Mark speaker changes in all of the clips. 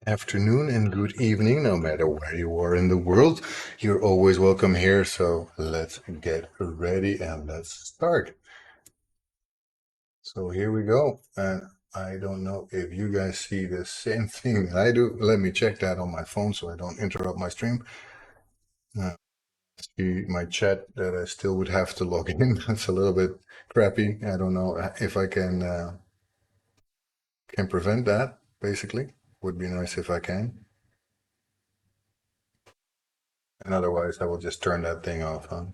Speaker 1: Afternoon and good evening, no matter where you are in the world. You're always welcome here, so let's get ready and let's start. So here we go. And I don't know if you guys see the same thing that I do. Let me check that on my phone so I don't interrupt my stream. Uh, See my chat that I still would have to log in. That's a little bit crappy. I don't know if I can prevent that, basically. Would be nice if I can. And otherwise, I will just turn that thing off. Huh?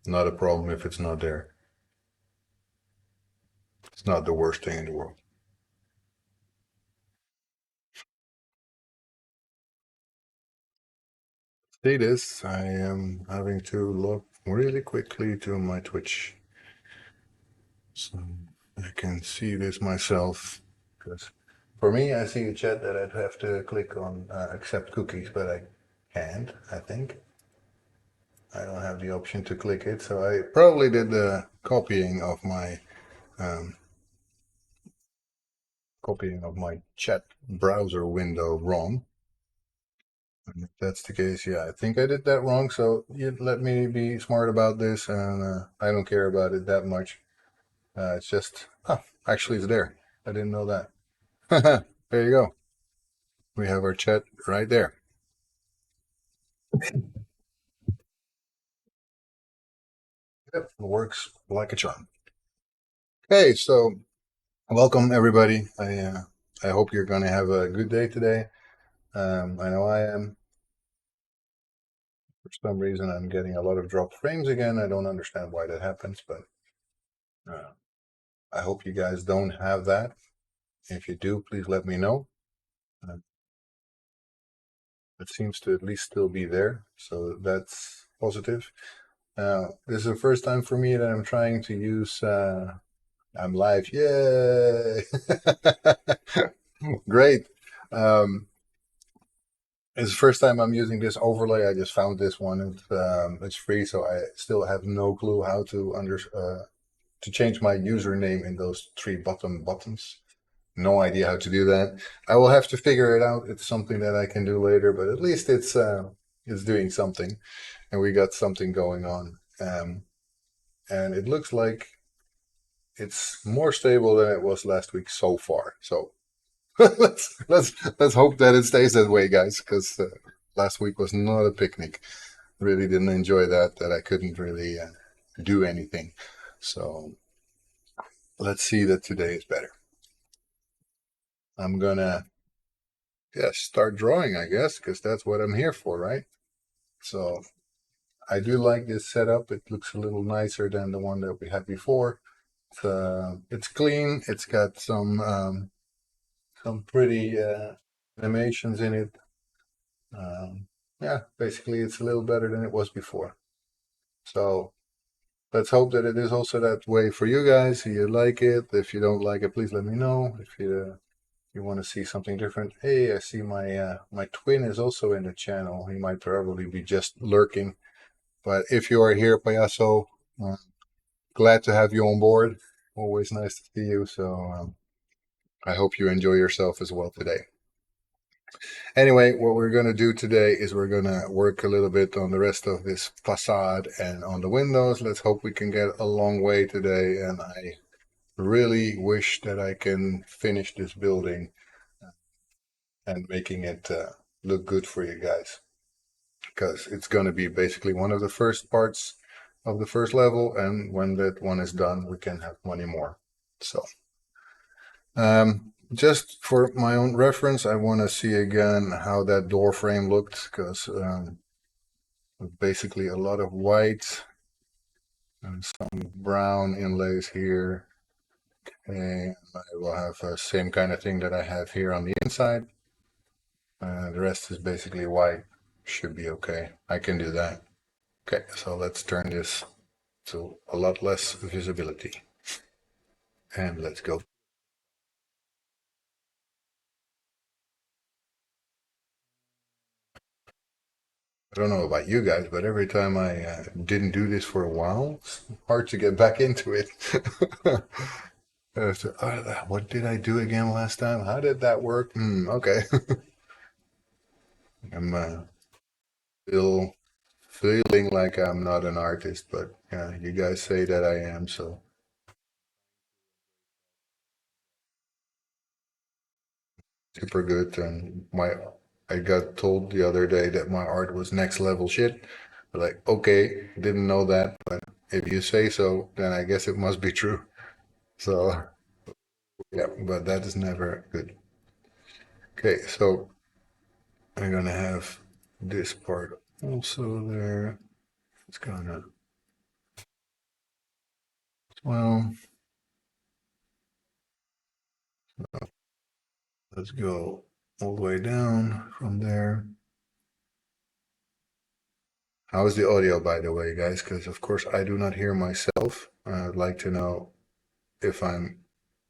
Speaker 1: It's not a problem if it's not there. It's not the worst thing in the world. See this? I am having to look really quickly to my Twitch so I can see this myself. Because for me, I see a chat that I'd have to click on accept cookies, but I can't, I think. I don't have the option to click it, so I probably did the um, copying of my chat browser window wrong. And if that's the case, yeah, I think I did that wrong. So you let me be smart about this, and I don't care about it that much. It's just, oh, actually, it's there. I didn't know that. There you go. We have our chat right there. Yep, works like a charm. Hey, so welcome everybody. I hope you're gonna have a good day today. I know I am. For some reason, I'm getting a lot of drop frames again. I don't understand why that happens, but uh, I hope you guys don't have that. If you do, please let me know. Uh, it seems to at least still be there, so that's positive. This is the first time for me that I'm trying to use. I'm live, yay! Great. Um, it's the first time I'm using this overlay. I just found this one. It's free, so I still have no clue how to change my username in those three bottom buttons. No idea how to do that. I will have to figure it out. It's something that I can do later, but at least it's doing something, and we got something going on. And it looks like it's more stable than it was last week so far. So let's hope that it stays that way, guys, because last week was not a picnic. Really didn't enjoy that. That I couldn't really do anything. So let's see that today is better. I'm gonna start drawing, I guess, because that's what I'm here for, right? So I do like this setup. It looks a little nicer than the one that we had before. It's clean. It's got some pretty animations in it. Yeah, basically it's a little better than it was before. So let's hope that it is also that way for you guys. You like it. If you don't like it, please let me know. If you want to see something different, hey, I see my twin is also in the channel. He might probably be just lurking. But if you are here, Payaso, uh, glad to have you on board. Always nice to see you. So I hope you enjoy yourself as well today. Anyway, what we're going to do today is we're going to work a little bit on the rest of this facade and on the windows. Let's hope we can get a long way today. And I really wish that I can finish this building and making it look good for you guys, because it's going to be basically one of the first parts of the first level. And when that one is done, we can have many more. So just for my own reference, I want to see again how that door frame looked, because basically a lot of white and some brown inlays here. And I will have the same kind of thing that I have here on the inside. The rest is basically white. Should be okay. I can do that. Okay, so let's turn this to a lot less visibility. And let's go. I don't know about you guys, but every time I didn't do this for a while, it's hard to get back into it. So, what did I do again last time? How did that work? Okay. I'm still feeling like I'm not an artist, but yeah, you guys say that I am, so super good. And I got told the other day that my art was next level shit. Like, okay, didn't know that, but if you say so, then I guess it must be true. So yeah, but that is never good. Okay, so I'm gonna have this part also there. It's gonna, well, let's go all the way down from there. How's the audio, by the way, guys? Because of course I do not hear myself. I'd like to know if I'm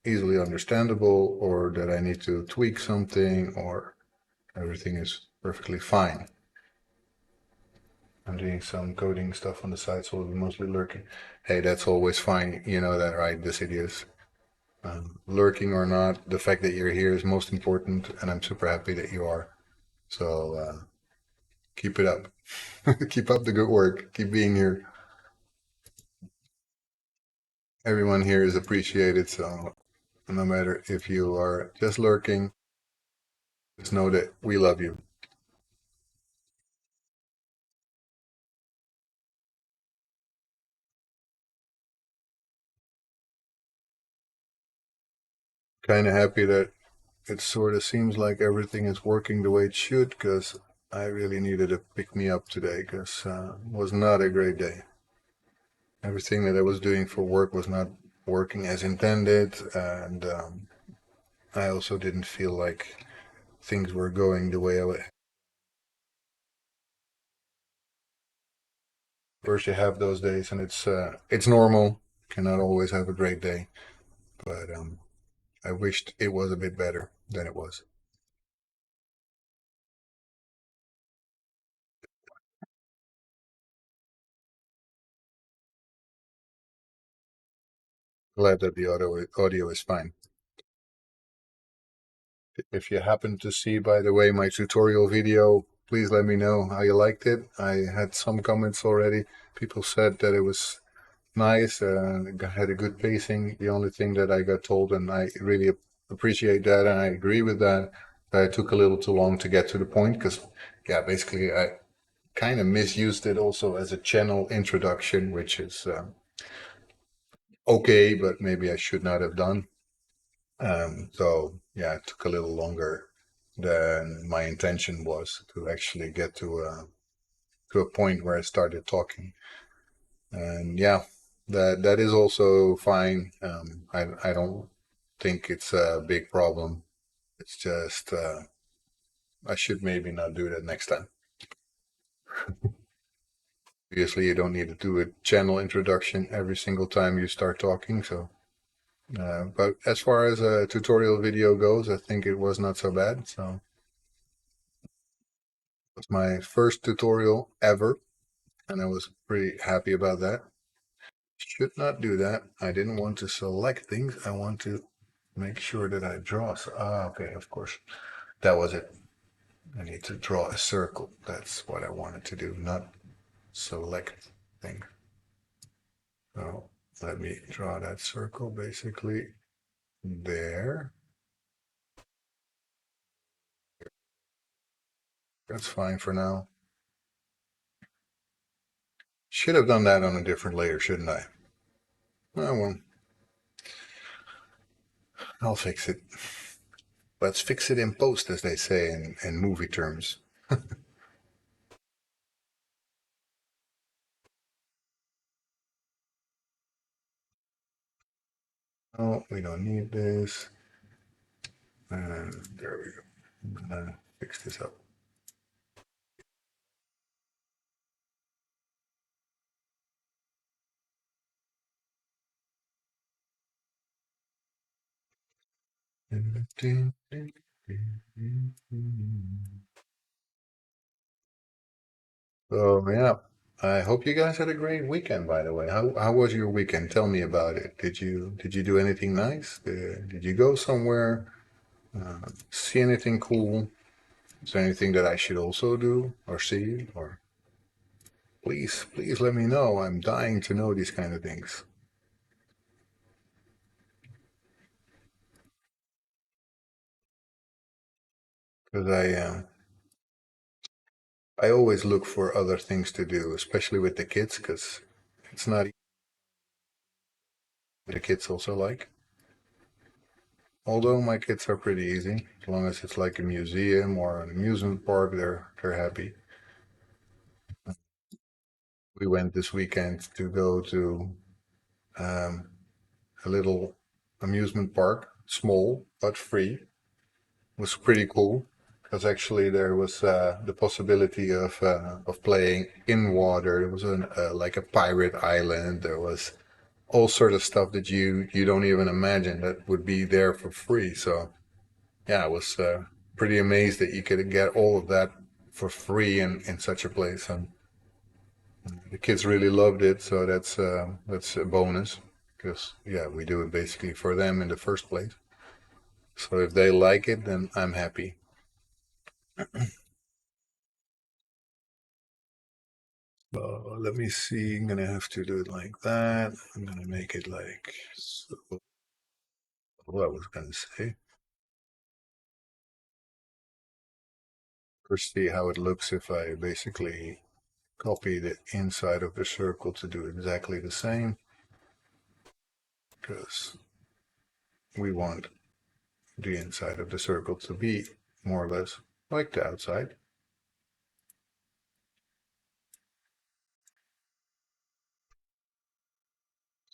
Speaker 1: easily understandable or that I need to tweak something or everything is perfectly fine. I'm doing some coding stuff on the side, so I'll be mostly lurking. Hey, that's always fine. You know that, right? This idiot. Lurking or not, the fact that you're here is most important, and I'm super happy that you are. So keep it up. Keep up the good work. Keep being here. Everyone here is appreciated. So no matter if you are just lurking, just know that we love you. Kind of happy that it sort of seems like everything is working the way it should because I really needed to pick me up today because it was not a great day. Everything that I was doing for work was not working as intended, and I also didn't feel like things were going the way I would. First, you have those days, and it's normal. Cannot always have a great day, but I wished it was a bit better than it was. Glad that the audio is fine. If you happen to see, by the way, my tutorial video, please let me know how you liked it. I had some comments already. People said that it was nice, had a good pacing. The only thing that I got told, and I really appreciate that, and I agree with that, that it took a little too long to get to the point because, yeah, basically I kind of misused it also as a channel introduction, which is okay, but maybe I should not have done. So yeah, it took a little longer than my intention was to actually get to a point where I started talking. And yeah, that is also fine. I don't think it's a big problem. It's just I should maybe not do that next time. Obviously, you don't need to do a channel introduction every single time you start talking. So, but as far as a tutorial video goes, I think it was not so bad. So it was my first tutorial ever, and I was pretty happy about that. Should not do that. I didn't want to select things. I want to make sure that I draw. Okay, of course. That was it. I need to draw a circle. That's what I wanted to do, not select thing. So let me draw that circle basically there. That's fine for now. Should have done that on a different layer, shouldn't I? Oh, well, I'll fix it. Let's fix it in post, as they say in movie terms. Oh, we don't need this. And there we go. I'm gonna fix this up. So yeah, I hope you guys had a great weekend. By the way, how was your weekend? Tell me about it. Did you do anything nice? Did you go somewhere? See anything cool? Is there anything that I should also do or see? Or please let me know. I'm dying to know these kind of things. Because I always look for other things to do, especially with the kids, because it's not the kids also like. Although my kids are pretty easy, as long as it's like a museum or an amusement park, they're happy. We went this weekend to go to um, a little amusement park, small but free. It was pretty cool because actually there was the possibility of playing in water. There was like a pirate island. There was all sort of stuff that you don't even imagine that would be there for free. So yeah, I was pretty amazed that you could get all of that for free in such a place, and the kids really loved it. So that's a bonus because yeah, we do it basically for them in the first place. So if they like it, then I'm happy. Let me see. I'm gonna have to do it like that. I'm gonna make it like so, what I was gonna say. First, see how it looks if I basically copy the inside of the circle to do exactly the same, because we want the inside of the circle to be more or less like the outside,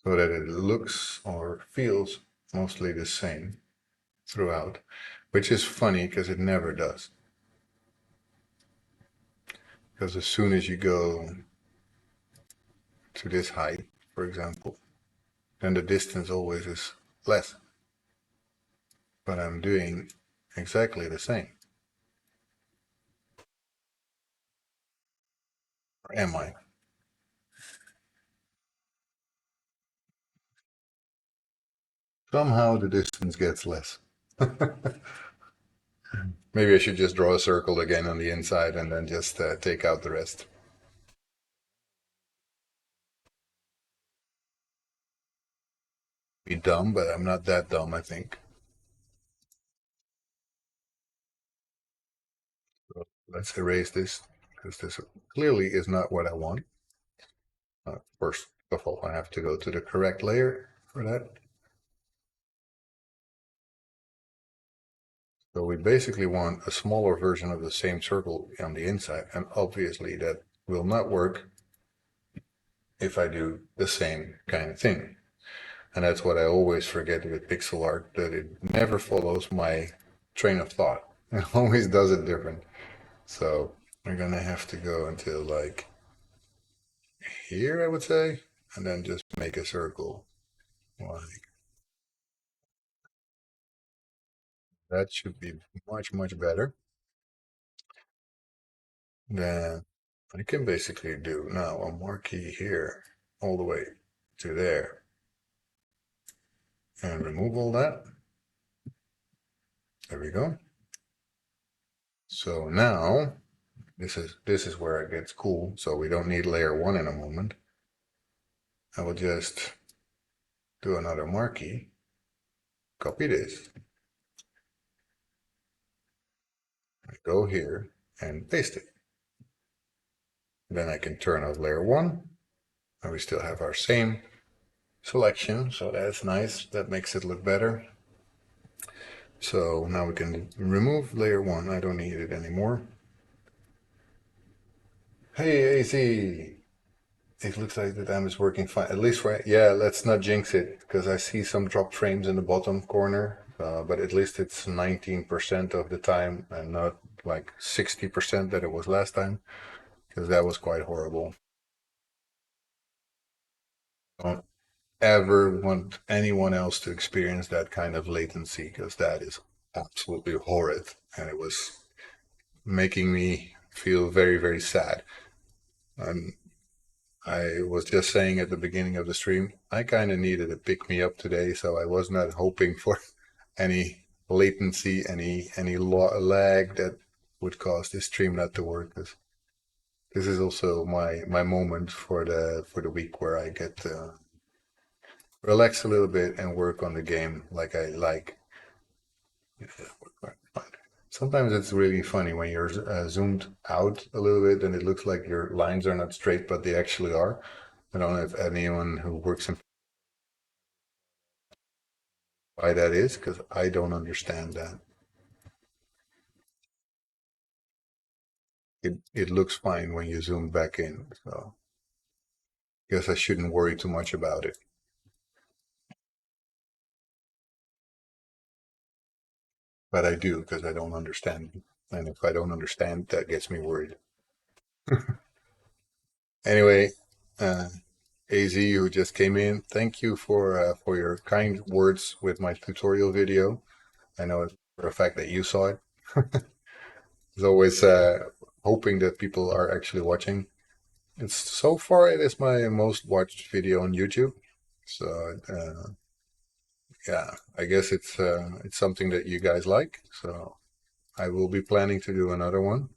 Speaker 1: so that it looks or feels mostly the same throughout, which is funny because it never does. Because as soon as you go to this height, for example, then the distance always is less. But I'm doing exactly the same. Or am I? Somehow the distance gets less. Maybe I should just draw a circle again on the inside and then just take out the rest. Be dumb, but I'm not that dumb, I think. So let's erase this because this clearly is not what I want. First of all, I have to go to the correct layer for that. So we basically want a smaller version of the same circle on the inside, and obviously that will not work if I do the same kind of thing. And that's what I always forget with pixel art, that it never follows my train of thought. It always does it different. So we're gonna have to go until like here, I would say, and then just make a circle. Like that should be much better. Then I can basically do now a marquee here all the way to there and remove all that. There we go. So now this is where it gets cool. So we don't need layer one in a moment. I will just do another marquee, copy this, go here and paste it. Then I can turn off layer one and we still have our same selection. So that's nice. That makes it look better. So now we can remove layer one. I don't need it anymore. Hey, AC. It looks like the dam is working fine. At least for, yeah, let's not jinx it because I see some dropped frames in the bottom corner. But at least it's 19% of the time and not like 60% that it was last time because that was quite horrible. Don't ever want anyone else to experience that kind of latency because that is absolutely horrid. And it was making me feel very sad. And I was just saying at the beginning of the stream, I kind of needed a pick me up today, so I was not hoping for any latency, any lag that would cause this stream not to work. This is also my moment for the week where I get to relax a little bit and work on the game like I like. Sometimes it's really funny when you're zoomed out a little bit and it looks like your lines are not straight, but they actually are. I don't know if anyone who works in why that is, because I don't understand that. It looks fine when you zoom back in, so I guess I shouldn't worry too much about it. But I do because I don't understand. And if I don't understand, that gets me worried. Anyway, uh, AZ, who just came in, thank you for your kind words with my tutorial video. I know for a fact that you saw it. It's always hoping that people are actually watching. It's so far it is my most watched video on YouTube. So yeah, I guess it's something that you guys like. So I will be planning to do another one.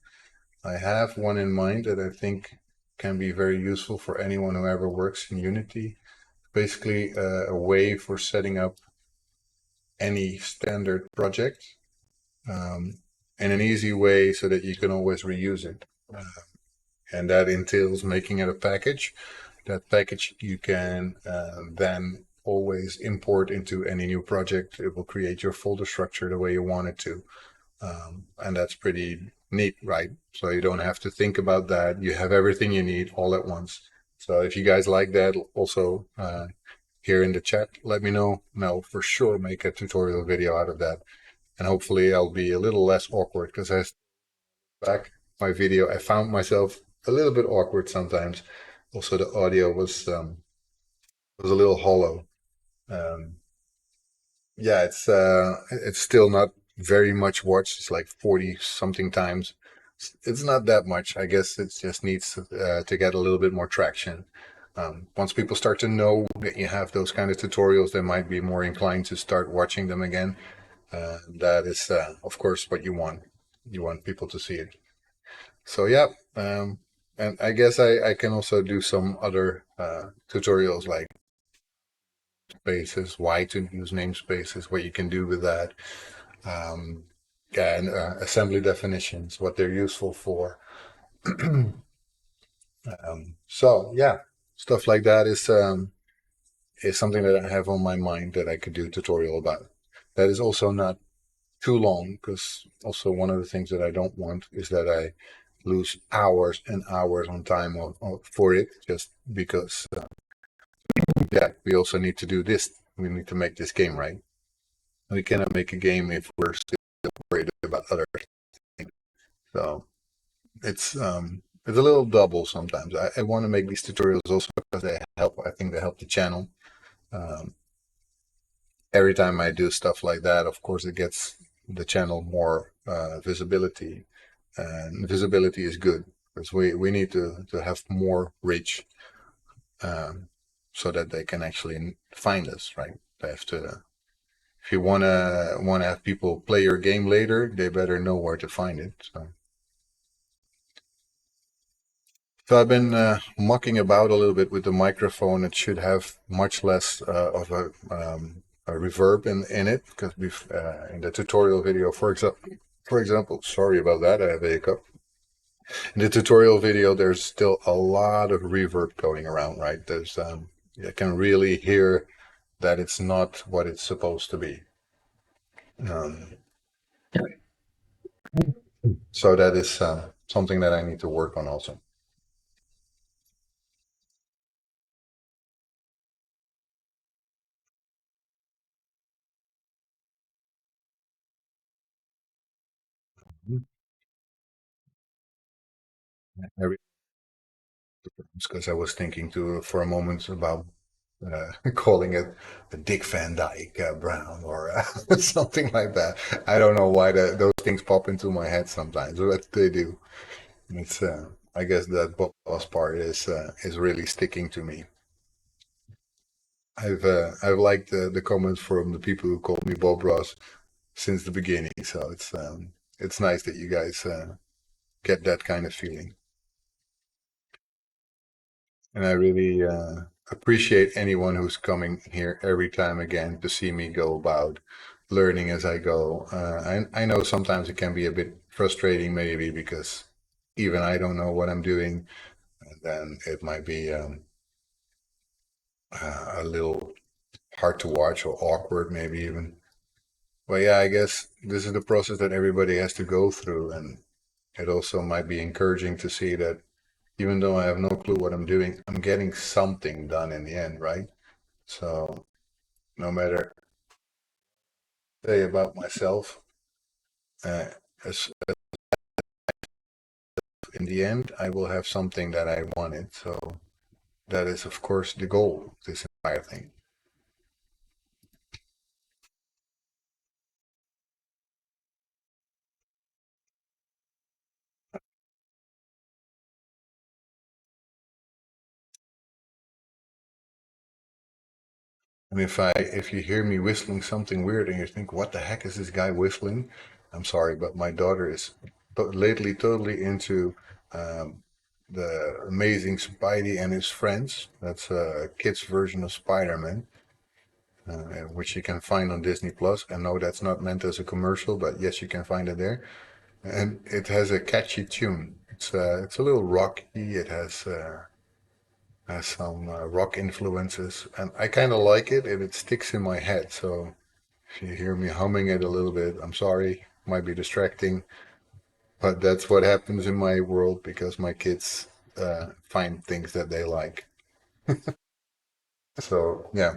Speaker 1: I have one in mind that I think can be very useful for anyone who ever works in Unity. Basically, a way for setting up any standard project um, in an easy way so that you can always reuse it. And that entails making it a package. That package you can then always import into any new project. It will create your folder structure the way you want it to. And that's pretty neat, right? So you don't have to think about that. You have everything you need all at once. So if you guys like that, also here in the chat, let me know. And I'll for sure make a tutorial video out of that. And hopefully I'll be a little less awkward because I back my video, I found myself a little bit awkward sometimes. Also, the audio was a little hollow. Um, yeah, it's still not very much watched. It's like 40 something times. It's not that much. I guess it just needs to get a little bit more traction. Once people start to know that you have those kind of tutorials, they might be more inclined to start watching them again. That is, of course, what you want. You want people to see it. So yeah, and I guess I can also do some other tutorials like spaces, why to use namespaces, what you can do with that, yeah, and assembly definitions, what they're useful for. So yeah, stuff like that is something that I have on my mind that I could do a tutorial about. That is also not too long because also one of the things that I don't want is that I lose hours and hours on time for it just because yeah, we also need to do this. We need to make this game, right? We cannot make a game if we're still worried about other things. So it's a little double sometimes. I want to make these tutorials also because they help. I think they help the channel. Um, every time I do stuff like that, of course, it gets the channel more visibility, and visibility is good because we need to have more reach um, so that they can actually find us, right? They have to. If you wanna have people play your game later, they better know where to find it. So I've been mucking about a little bit with the microphone. It should have much less of a reverb in it because in the tutorial video, for example, sorry about that, I have a hiccup. In the tutorial video, there's still a lot of reverb going around, right? You can really hear that it's not what it's supposed to be. Um, so that is something that I need to work on also. Because I was thinking to for a moment about calling it the Dick Van Dyke Brown or something like that. I don't know why those things pop into my head sometimes, but they do. It's I guess that boss part is really sticking to me. I've liked the comments from the people who called me Bob Ross since the beginning, so it's nice that you guys get that kind of feeling. And I really appreciate anyone who's coming here every time again to see me go about learning as I go. I know sometimes it can be a bit frustrating, maybe because even I don't know what I'm doing, and then it might be a little hard to watch or awkward, maybe even. But yeah, I guess this is the process that everybody has to go through, and it also might be encouraging to see that even though I have no clue what I'm doing, I'm getting something done in the end, right? So no matter say about myself, uh, as in the end, I will have something that I wanted. So that is, of course, the goal of this entire thing. And if you hear me whistling something weird and you think, what the heck is this guy whistling? I'm sorry, but my daughter is lately totally into um, the Amazing Spidey and His Friends. That's a kid's version of Spider-Man, which you can find on Disney Plus. And no, that's not meant as a commercial, but yes, you can find it there. And it has a catchy tune. It's a little rocky. It has some rock influences, and I kind of like it, and it sticks in my head. So if you hear me humming it a little bit, I'm sorry, might be distracting, but that's what happens in my world because my kids find things that they like. So yeah.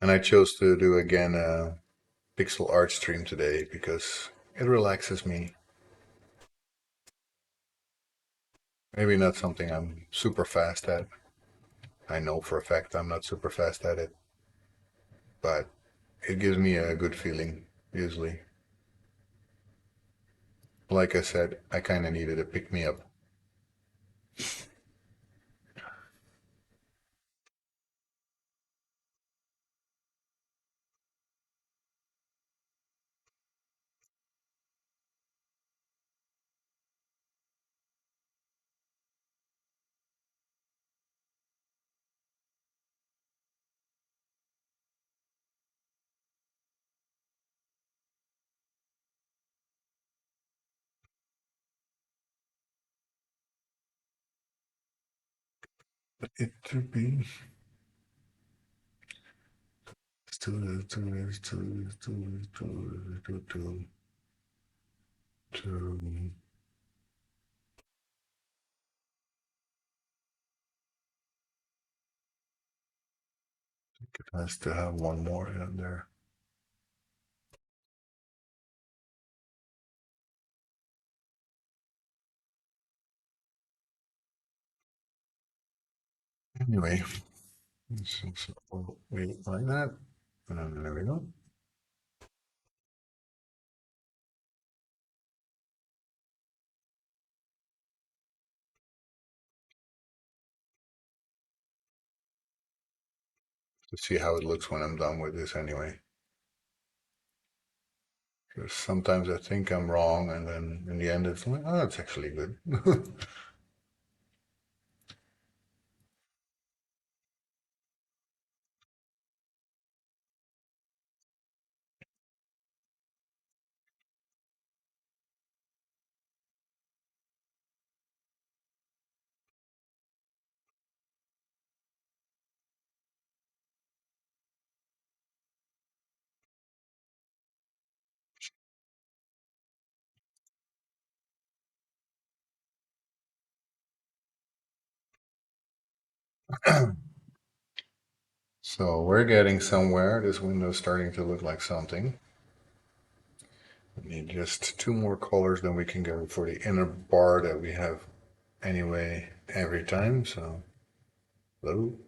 Speaker 1: And I chose to do again a pixel art stream today because it relaxes me. Maybe not something I'm super fast at. I know for a fact I'm not super fast at it, but it gives me a good feeling, usually. Like I said, I kind of needed a pick me up. It to be to it has to have one more in there. Anyway, so we like that. And then there we go. To see how it looks when I'm done with this anyway. Because sometimes I think I'm wrong, and then in the end it's like, oh, it's actually good. So we're getting somewhere. This window's starting to look like something. We need just two more colors, then we can go for the inner bar that we have anyway every time. So blue.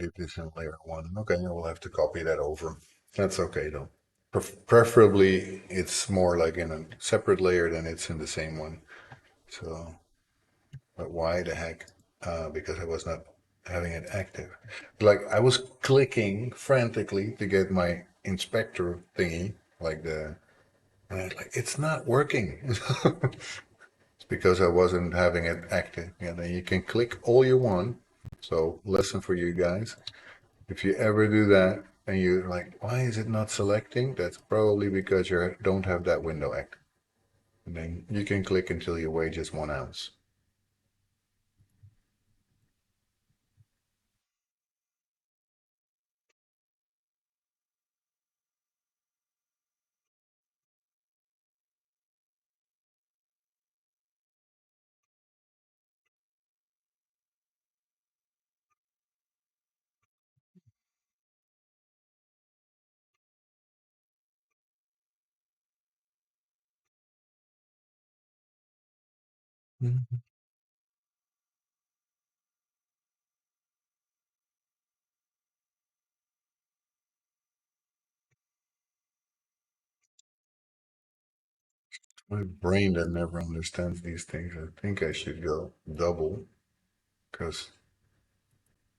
Speaker 1: Leave this in layer one. Okay, we'll have to copy that over. That's okay though. Preferably, it's more like in a separate layer than it's in the same one. So, but why the heck? Because I was not having it active. Like I was clicking frantically to get my inspector thingy, like the, and I was like, it's not working. It's because I wasn't having it active. And then you can click all you want. So, lesson for you guys. If you ever do that and you're like, why is it not selecting? That's probably because you don't have that window active. And then you can click until you weigh just 1 ounce. Mhm. My brain that never understands these things. I think I should go double because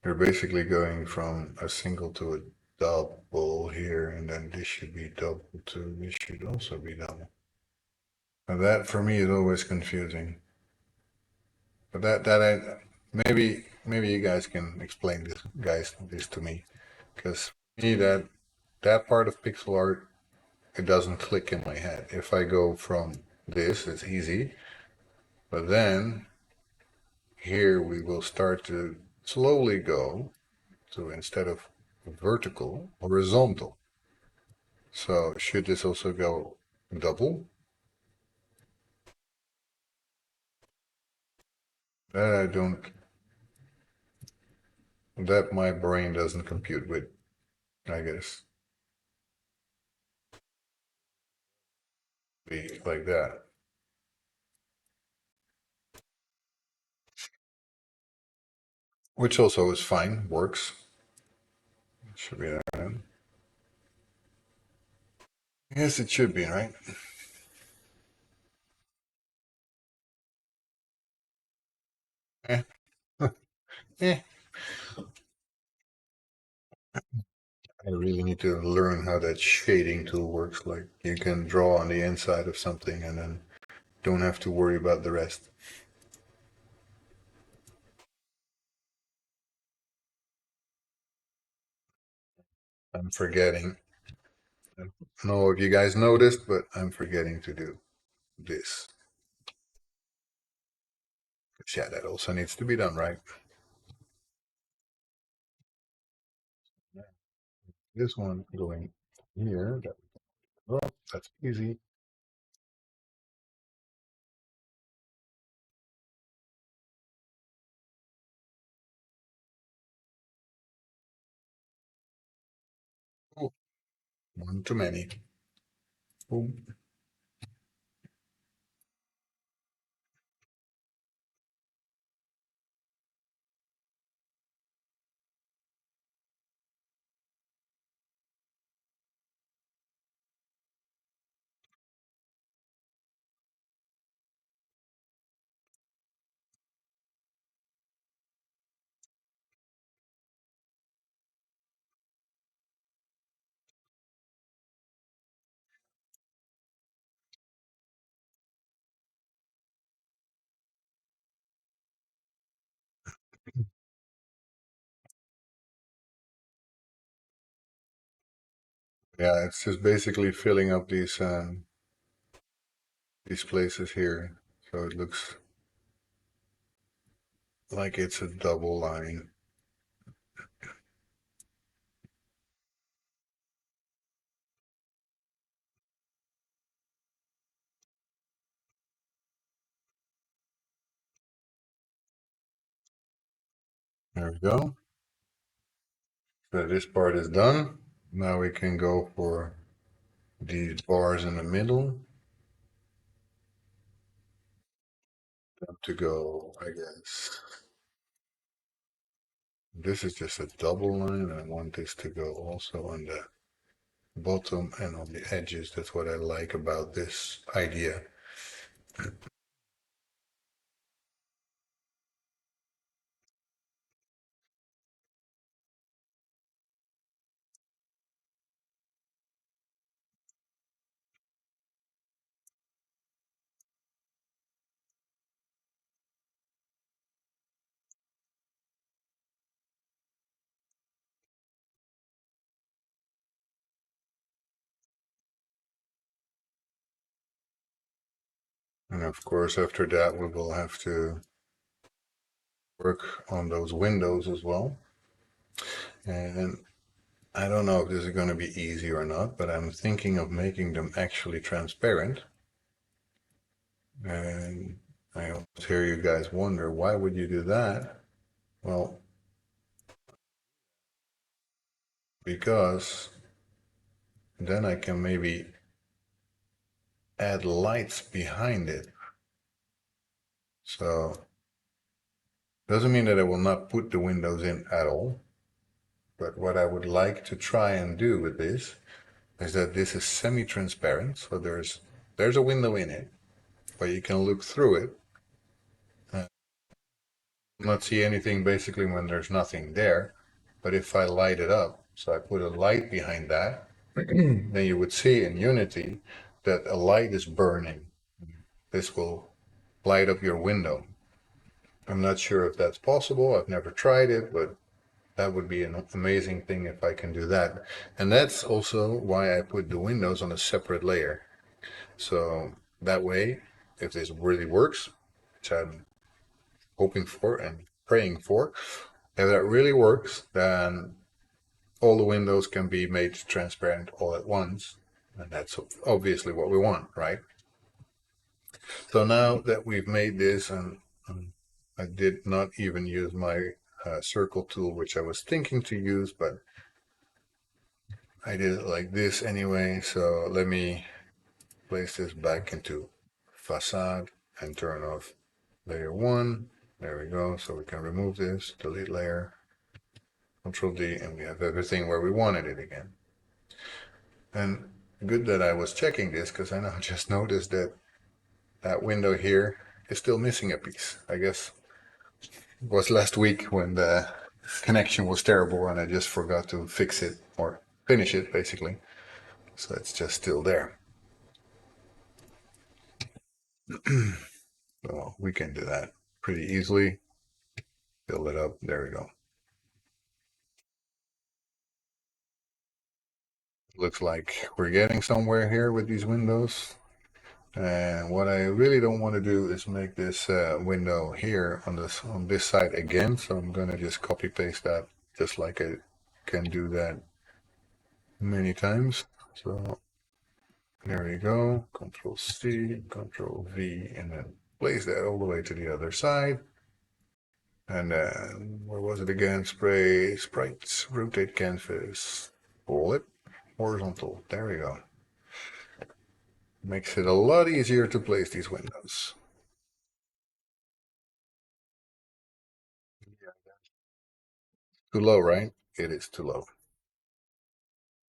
Speaker 1: you're basically going from a single to a double here, and then this should be double too. This should also be double. And that for me is always confusing. But that I maybe you guys can explain this to me because me that part of pixel art it doesn't click in my head. If I go from this, it's easy, but then here we will start to slowly go to instead of vertical, horizontal. So should this also go double? That I don't, that my brain doesn't compute with, I guess. Be like that. Which also is fine, works. Should be there. Yes, it should be, right? Eh, eh. I really need to learn how that shading tool works. Like you can draw on the inside of something and then don't have to worry about the rest. I'm forgetting. I don't know if you guys noticed, but I'm forgetting to do this. Yeah, that also needs to be done, right? This one going here. Oh, that's easy. Oh, one too many. Boom. Yeah, it's just basically filling up these places here, so it looks like it's a double line. There we go. So this part is done. Now we can go for these bars in the middle. Time to go, I guess. This is just a double line. I want this to go also on the bottom and on the edges. That's what I like about this idea. And of course, after that, we will have to work on those windows as well. And I don't know if this is going to be easy or not, but I'm thinking of making them actually transparent. And I always hear you guys wonder, why would you do that? Well, because then I can maybe add lights behind it. So doesn't mean that I will not put the windows in at all. But what I would like to try and do with this is that this is semi-transparent. So there's a window in it, but you can look through it and not see anything basically when there's nothing there. But if I light it up, so I put a light behind that, then you would see in Unity that a light is burning. This will light up your window. I'm not sure if that's possible. I've never tried it, but that would be an amazing thing if I can do that. And that's also why I put the windows on a separate layer. So that way, if this really works, which I'm hoping for and praying for, if that really works, then all the windows can be made transparent all at once. And that's obviously what we want, right? So now that we've made this, and I did not even use my circle tool, which I was thinking to use, but I did it like this anyway. So let me place this back into facade and turn off layer 1. There we go. So we can remove this, delete layer, Control D, and we have everything where we wanted it again. And good that I was checking this, because I now just noticed that that window here is still missing a piece. I guess it was last week when the connection was terrible and I just forgot to fix it or finish it basically. So it's just still there. So we can do that pretty easily. Fill it up. There we go. Looks like we're getting somewhere here with these windows. And what I really don't want to do is make this window here on this side again. So I'm going to just copy paste that just like I can do that many times. So there we go. Control C, Control V, and then place that all the way to the other side. And then where was it again? Spray, sprites, rotate canvas, pull it horizontal. There we go. Makes it a lot easier to place these windows. Too low, right? It is too low.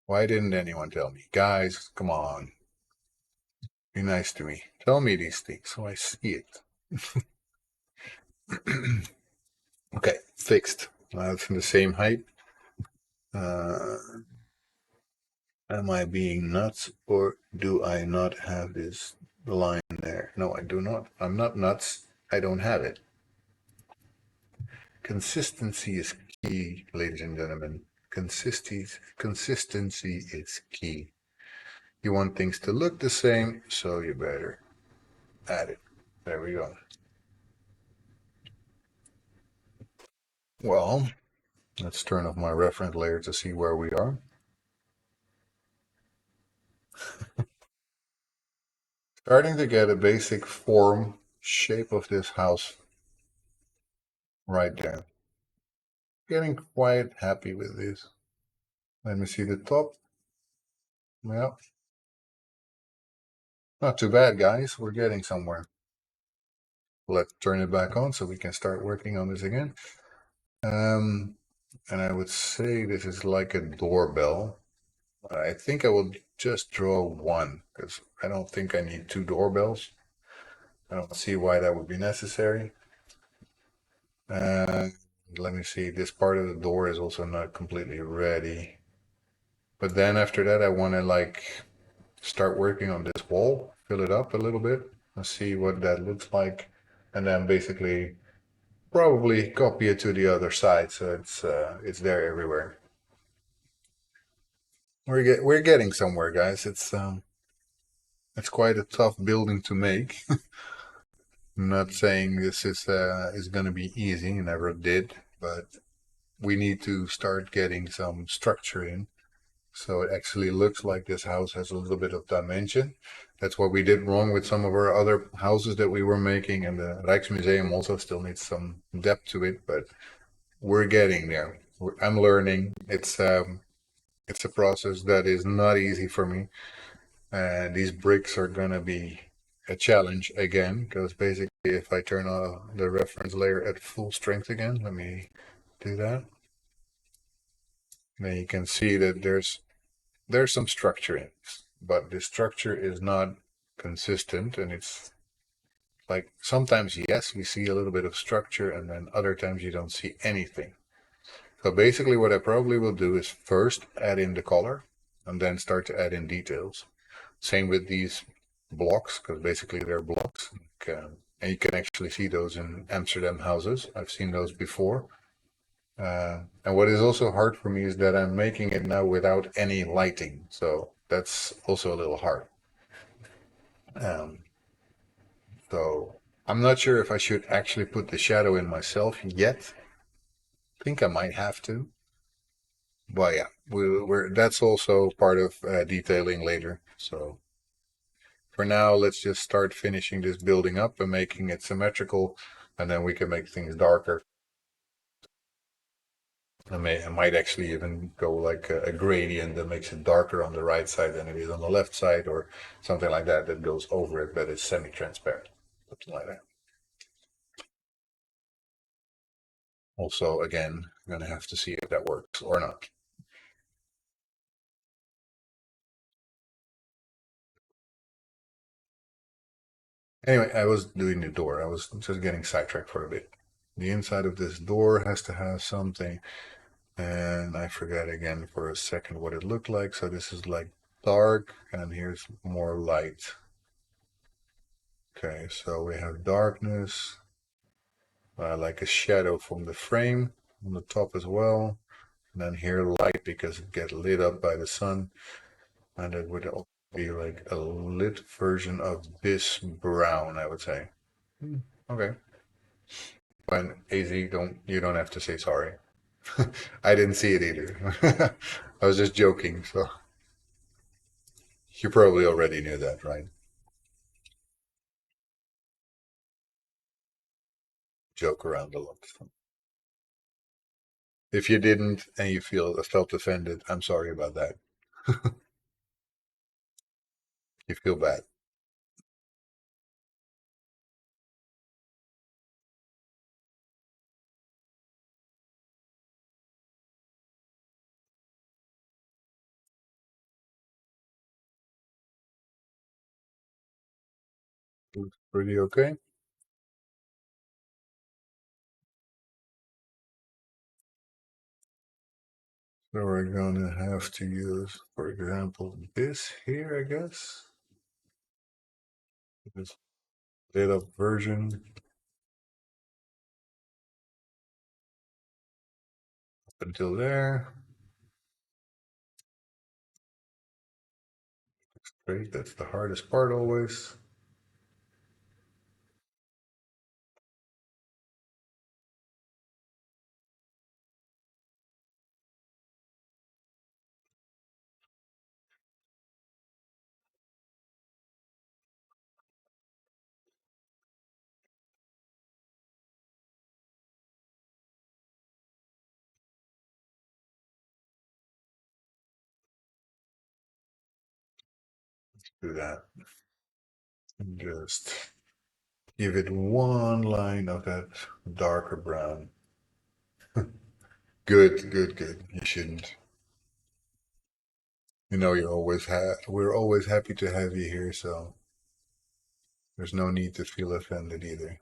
Speaker 1: Why didn't anyone tell me? Guys, come on. Be nice to me. Tell me these things so I see it. Okay, fixed. Now it's in the same height. Uh, am I being nuts or do I not have this line there? No, I do not. I'm not nuts. I don't have it. Consistency is key, ladies and gentlemen. Consistency is key. You want things to look the same, so you better add it. There we go. Well, let's turn off my reference layer to see where we are. Starting to get a basic form, shape of this house right there. Getting quite happy with this. Let me see the top. Yeah, not too bad, guys. We're getting somewhere. Let's turn it back on so we can start working on this again. And I would say this is like a doorbell. I think I will just draw one because I don't think I need two doorbells. I don't see why that would be necessary. Uh, Let me see. This part of the door is also not completely ready. But then after that, I want to like start working on this wall, fill it up a little bit, and see what that looks like, and then basically probably copy it to the other side so it's there everywhere. We're getting somewhere, guys. It's quite a tough building to make. I'm not saying this is going to be easy, never did, but we need to start getting some structure in. So it actually looks like this house has a little bit of dimension. That's what we did wrong with some of our other houses that we were making, and the Rijksmuseum also still needs some depth to it, but we're getting there. I'm learning. It's a process that is not easy for me. And these bricks are gonna be a challenge again, because basically if I turn on the reference layer at full strength again, let me do that. Then you can see that there's some structure in this, but the structure is not consistent, and it's like sometimes yes, we see a little bit of structure, and then other times you don't see anything. So basically what I probably will do is first add in the color and then start to add in details. Same with these blocks, because basically they're blocks. And you can actually see those in Amsterdam houses. I've seen those before. And what is also hard for me is that I'm making it now without any lighting. So that's also a little hard. Um, so I'm not sure if I should actually put the shadow in myself yet. I think I might have to. But yeah, we're that's also part of detailing later. So for now, let's just start finishing this building up and making it symmetrical, and then we can make things darker. I might actually even go like a gradient that makes it darker on the right side than it is on the left side, or something like that that goes over it, but is semi-transparent. Something like that. Also, again, I'm gonna have to see if that works or not. Anyway, I was doing the door. I was just getting sidetracked for a bit. The inside of this door has to have something, and I forgot again for a second what it looked like. So this is like dark, and here's more light. Okay, so we have darkness, like a shadow from the frame on the top as well. And then here light because it gets lit up by the sun, and it would also be like a lit version of this brown, I would say. Okay. When AZ, don't have to say sorry. I didn't see it either. I was just joking, so you probably already knew that, right? Joke around a lot. If you didn't and you felt offended, I'm sorry about that. You feel bad. Pretty okay. So we're gonna have to use, for example, this here, I guess. This lit up version up until there. Great, that's the hardest part always. Do that. And just give it one line of that darker brown. Good, good, good. You shouldn't. You know, we're always happy to have you here, so there's no need to feel offended either.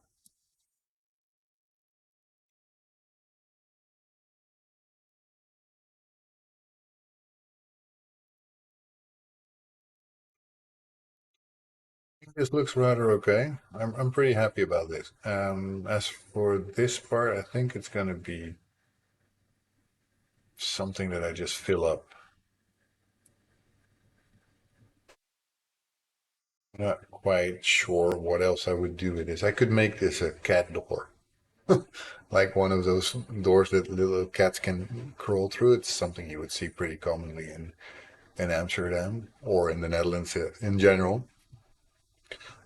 Speaker 1: This looks rather okay. I'm pretty happy about this. As for this part, I think it's gonna be something that I just fill up. Not quite sure what else I would do with this. I could make this a cat door, like one of those doors that little cats can crawl through. It's something you would see pretty commonly in Amsterdam or in the Netherlands in general.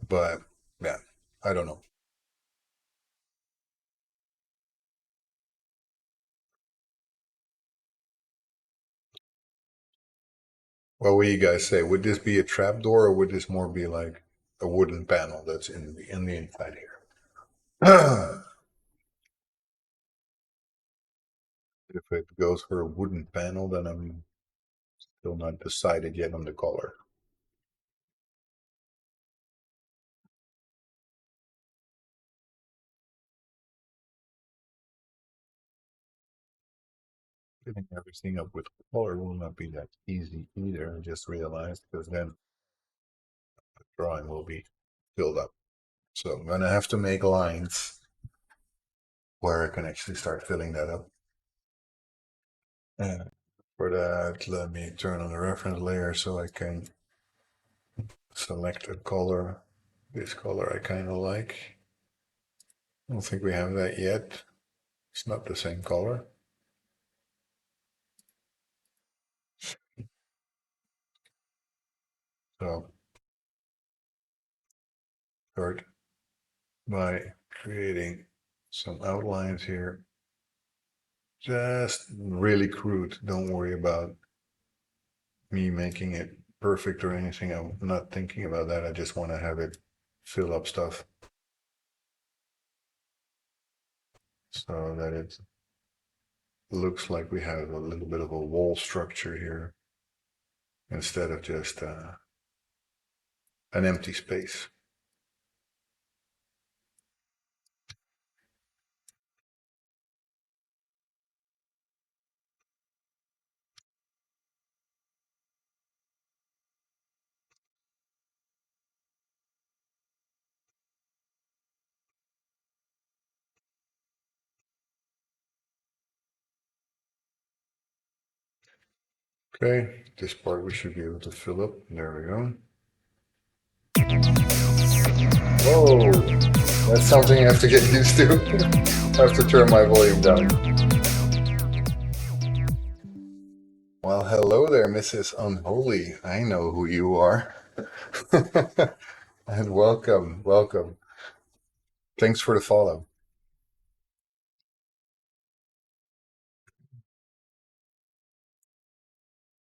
Speaker 1: But yeah, I don't know. What would you guys say? Would this be a trap door, or would this more be like a wooden panel that's in the inside here? If it goes for a wooden panel, then I'm still not decided yet on the color. Getting everything up with color will not be that easy either. I just realized because then the drawing will be filled up. So I'm gonna have to make lines where I can actually start filling that up. And for that, let me turn on the reference layer so I can select a color. This color I kind of like. I don't think we have that yet. It's not the same color. So start by creating some outlines here. Just really crude. Don't worry about me making it perfect or anything. I'm not thinking about that. I just want to have it fill up stuff so that it looks like we have a little bit of a wall structure here instead of just an empty space. Okay, this part we should be able to fill up. There we go. Whoa, that's something I have to get used to. I have to turn my volume down. Well, hello there, Mrs. Unholy. I know who you are. And welcome, welcome. Thanks for the follow.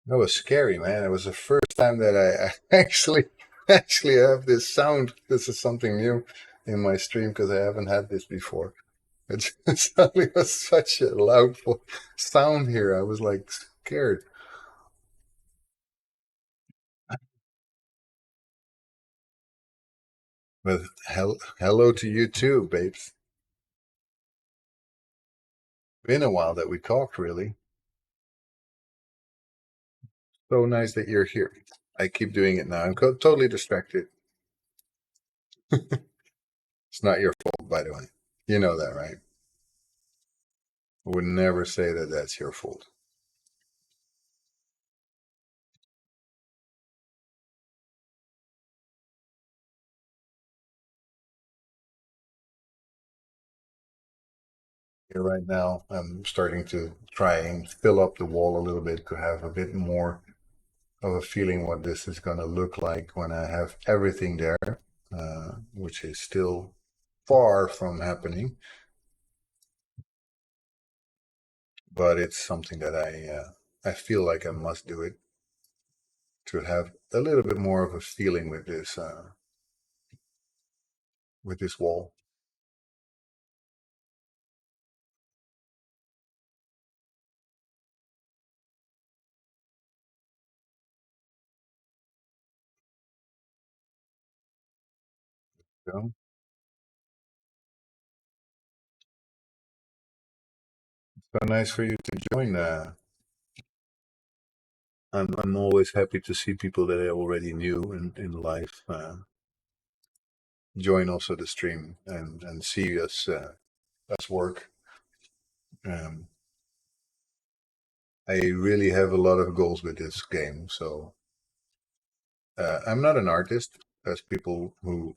Speaker 1: That was scary, man. It was the first time that I actually have this sound. This is something new in my stream because I haven't had this before. It suddenly was such a loud sound here. I was like scared. But hello to you too, babes. Been a while that we talked, really. So nice that you're here. I keep doing it now. I'm totally distracted. It's not your fault, by the way. You know that, right? I would never say that that's your fault. Here right now, I'm starting to try and fill up the wall a little bit to have a bit more of a feeling what this is going to look like when I have everything there, which is still far from happening, but it's something that I feel like I must do it to have a little bit more of a feeling with this wall. So, so nice for you to join. I'm always happy to see people that I already knew in life join also the stream and see us work. Um, I really have a lot of goals with this game. So I'm not an artist, as people who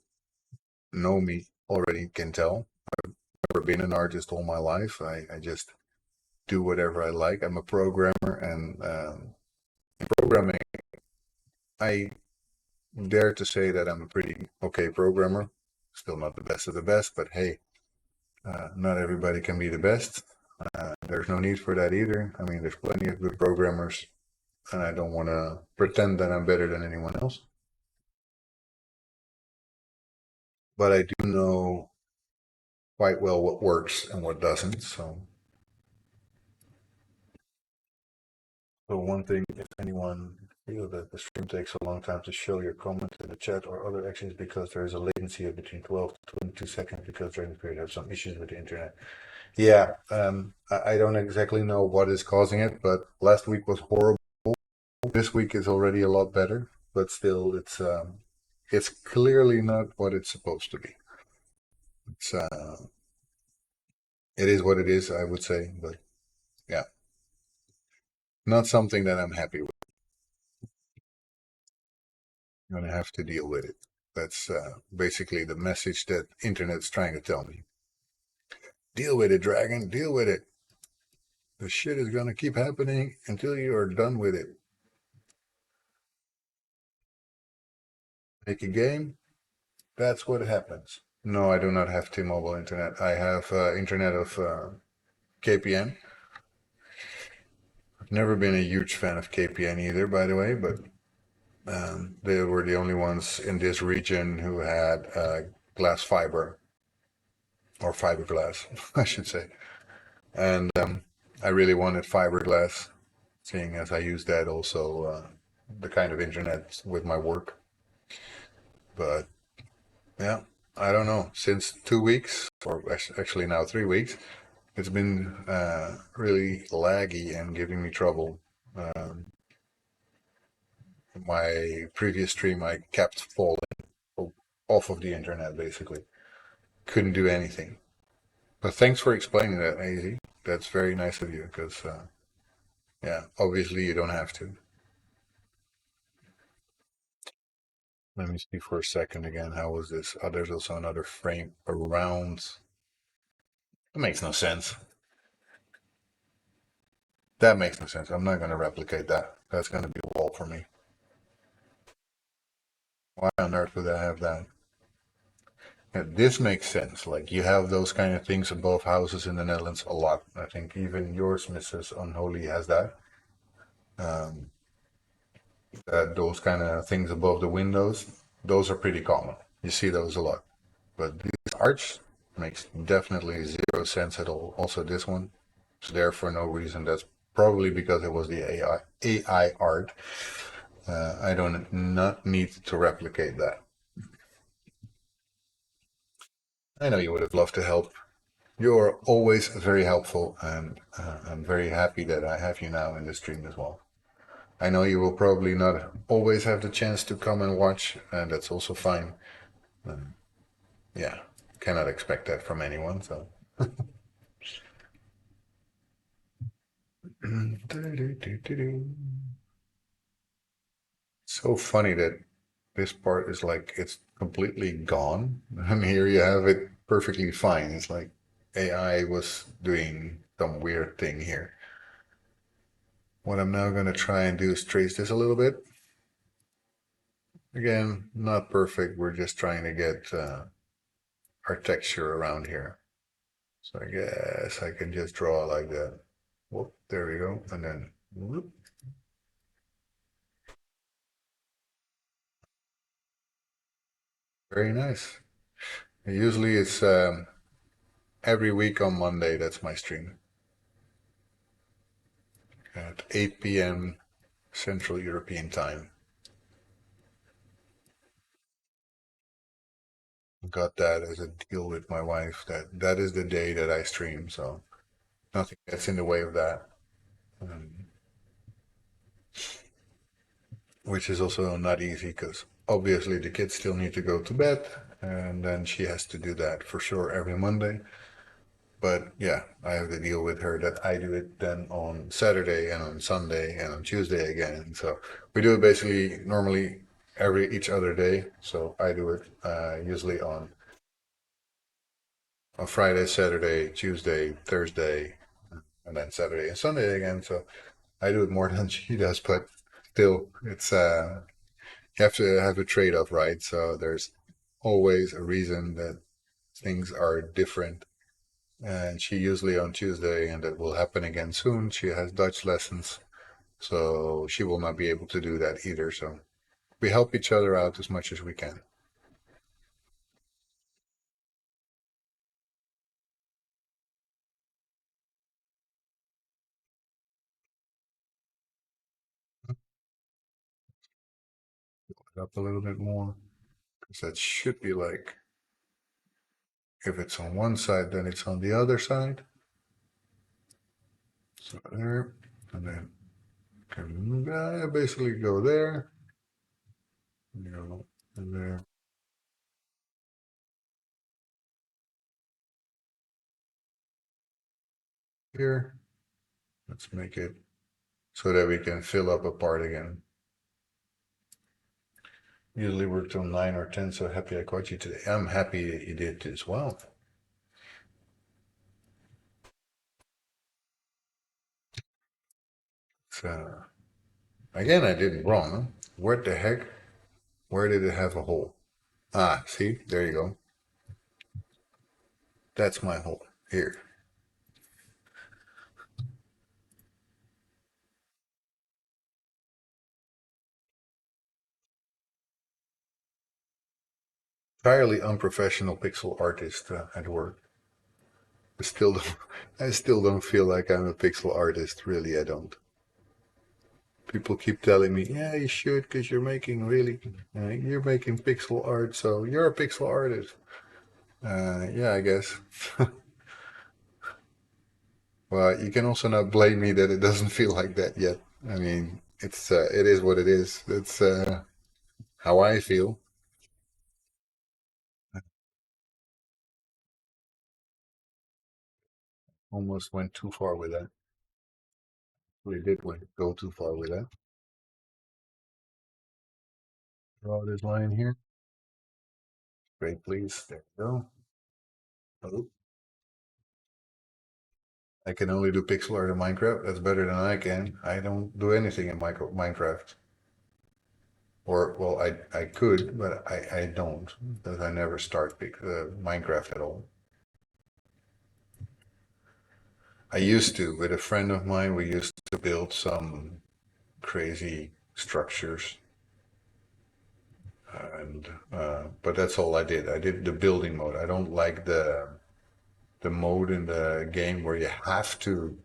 Speaker 1: know me already can tell. I've never been an artist all my life. I just do whatever I like. I'm a programmer, and programming, I dare to say that I'm a pretty okay programmer. Still not the best of the best, but hey, not everybody can be the best. There's no need for that either. I mean, there's plenty of good programmers, and I don't want to pretend that I'm better than anyone else. But I do know quite well what works and what doesn't. So one thing, if anyone feels that the stream takes a long time to show your comment in the chat or other actions because there is a latency of between 12 to 22 seconds because during the period have some issues with the internet. Yeah, I don't exactly know what is causing it, but last week was horrible. This week is already a lot better, but still, it's clearly not what it's supposed to be. It's it is what it is, I would say, but yeah, not something that I'm happy with. I'm gonna have to deal with it. That's basically the message that internet's trying to tell me. Deal with it, dragon. Deal with it. The shit is gonna keep happening until you are done with it. Make a game. That's what happens. No, I do not have T-Mobile internet. I have internet of KPN. I've never been a huge fan of KPN either, by the way, but they were the only ones in this region who had glass fiber or fiberglass, I should say. And I really wanted fiberglass, seeing as I use that also the kind of internet with my work. But yeah, I don't know. Since 2 weeks, or actually now 3 weeks, it's been really laggy and giving me trouble. Um, my previous stream, I kept falling off of the internet basically. Couldn't do anything. But thanks for explaining that, AZ. That's very nice of you because, yeah, obviously you don't have to. Let me see for a second again. How was this? Oh, there's also another frame around. That makes no sense. That makes no sense. I'm not going to replicate that. That's going to be a wall for me. Why on earth would I have that? Yeah, this makes sense. Like you have those kind of things in both houses in the Netherlands a lot. I think even yours, Mrs. Unholy, has that. Um, those kind of things above the windows, those are pretty common. You see those a lot. But these arch makes definitely zero sense at all. Also, this one is there for no reason. That's probably because it was the AI art. I don't not need to replicate that. I know you would have loved to help. You're always very helpful, and I'm very happy that I have you now in the stream as well. I know you will probably not always have the chance to come and watch, and that's also fine. Yeah, cannot expect that from anyone. So, so funny that this part is like it's completely gone, and here you have it perfectly fine. It's like AI was doing some weird thing here. What I'm now going to try and do is trace this a little bit. Again, not perfect. We're just trying to get our texture around here. So I guess I can just draw like that. Whoop, there we go. And then whoop. Very nice. Usually it's every week on Monday. That's my stream at 8 p.m. Central European time. got that as a deal with my wife that that is the day that I stream. So nothing gets in the way of that. Um, which is also not easy because obviously the kids still need to go to bed, and then she has to do that for sure every Monday. But yeah, I have to deal with her that I do it then on Saturday and on Sunday and on Tuesday again. So we do it basically normally every each other day. So I do it usually on Friday, Saturday, Tuesday, Thursday, and then Saturday and Sunday again. So I do it more than she does, but still, it's you have to have a trade-off, right? So there's always a reason that things are different. And she usually on Tuesday, and that will happen again soon. She has Dutch lessons, so she will not be able to do that either. So we help each other out as much as we can. Up a little bit more because that should be like if it's on one side, then it's on the other side. So there, and then can basically go there, you know, and there, here. Let's make it so that we can fill up a part again. Usually work till 9 or 10, so happy I caught you today. I'm happy that you did as well. So, again, I did it wrong. Huh? What the heck? Where did it have a hole? Ah, see? There you go. That's my hole. Here. Entirely unprofessional pixel artist at work. I still don't, I still don't feel like I'm a pixel artist. Really, I don't. People keep telling me, yeah, you should because you're making really, you're making pixel art, so you're a pixel artist. Yeah, I guess. Well, you can also not blame me that it doesn't feel like that yet. I mean, it is what it is. It's how I feel. Almost went too far with that. We did go too far with that. Draw this line here. Great, please. There we go. Oh, I can only do pixel art in Minecraft. That's better than I can. I don't do anything in Minecraft. Or, well, I could, but I don't. Because I never start Minecraft at all. I used to, with a friend of mine, we used to build some crazy structures. And but that's all I did. I did the building mode. I don't like the mode in the game where you have to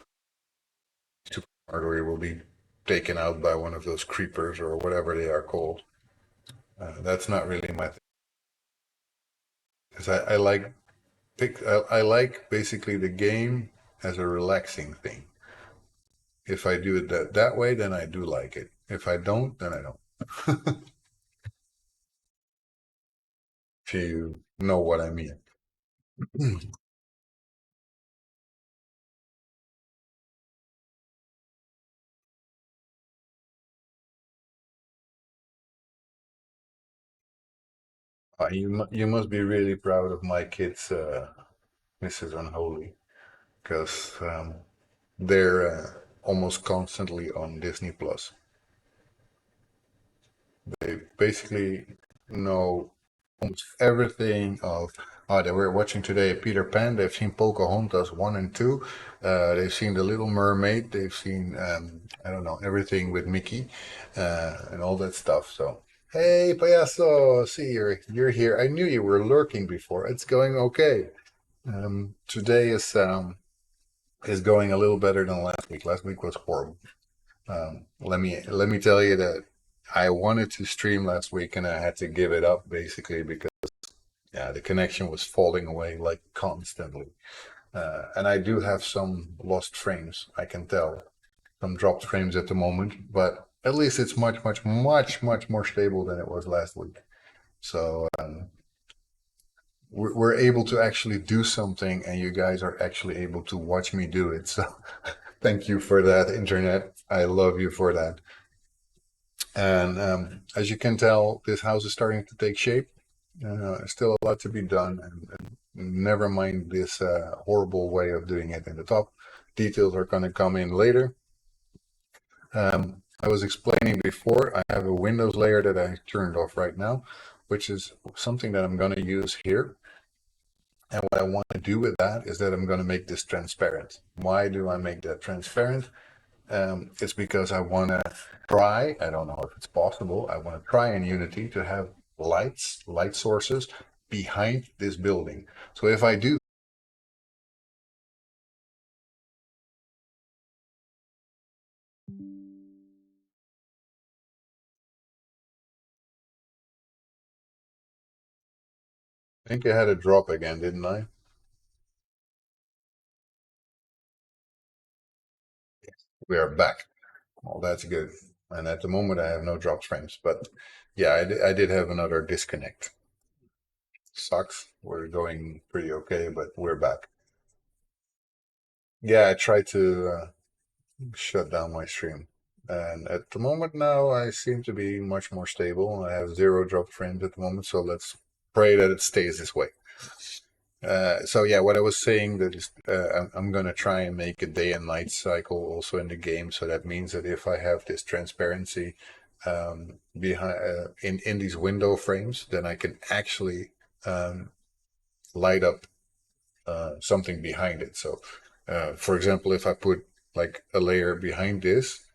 Speaker 1: or you will be taken out by one of those creepers or whatever they are called. That's not really my thing. Because I like I like basically the game as a relaxing thing. If I do it that way, then I do like it. If I don't, then I don't. If you know what I mean. You must be really proud of my kids, Mrs. Unholy, because they're almost constantly on Disney Plus. They basically know almost everything of. They were watching today Peter Pan. They've seen Pocahontas 1 and 2. They've seen The Little Mermaid. They've seen I don't know everything with Mickey and all that stuff. So hey, payaso, see you're here. I knew you were lurking before. It's going okay. Today is going a little better than last week. Last week was horrible. Let me tell you that I wanted to stream last week and I had to give it up basically because Yeah, the connection was falling away like constantly. And I do have some lost frames, I can tell, some dropped frames at the moment, but at least it's much more stable than it was last week. So we're able to actually do something, and you guys are actually able to watch me do it. So thank you for that, internet. I love you for that. And as you can tell, this house is starting to take shape. Still a lot to be done, and never mind this horrible way of doing it in the top. Details are going to come in later. I was explaining before, I have a Windows layer that I turned off right now, which is something that I'm going to use here. And what I want to do with that is that I'm going to make this transparent. Why do I make that transparent? It's because I want to try, I don't know if it's possible, I want to try in Unity to have light sources behind this building. So if I do, I think I had a drop again, didn't I? We are back. Well, that's good. And at the moment, I have no drop frames, but yeah, I did have another disconnect. Sucks. We're going pretty okay, but we're back. Yeah, I tried to shut down my stream. And at the moment now, I seem to be much more stable. I have zero drop frames at the moment, so let's pray that it stays this way. So yeah, what I was saying that is, I'm gonna try and make a day and night cycle also in the game. So that means that if I have this transparency behind in these window frames, then I can actually um, light up something behind it. So, for example, if I put like a layer behind this,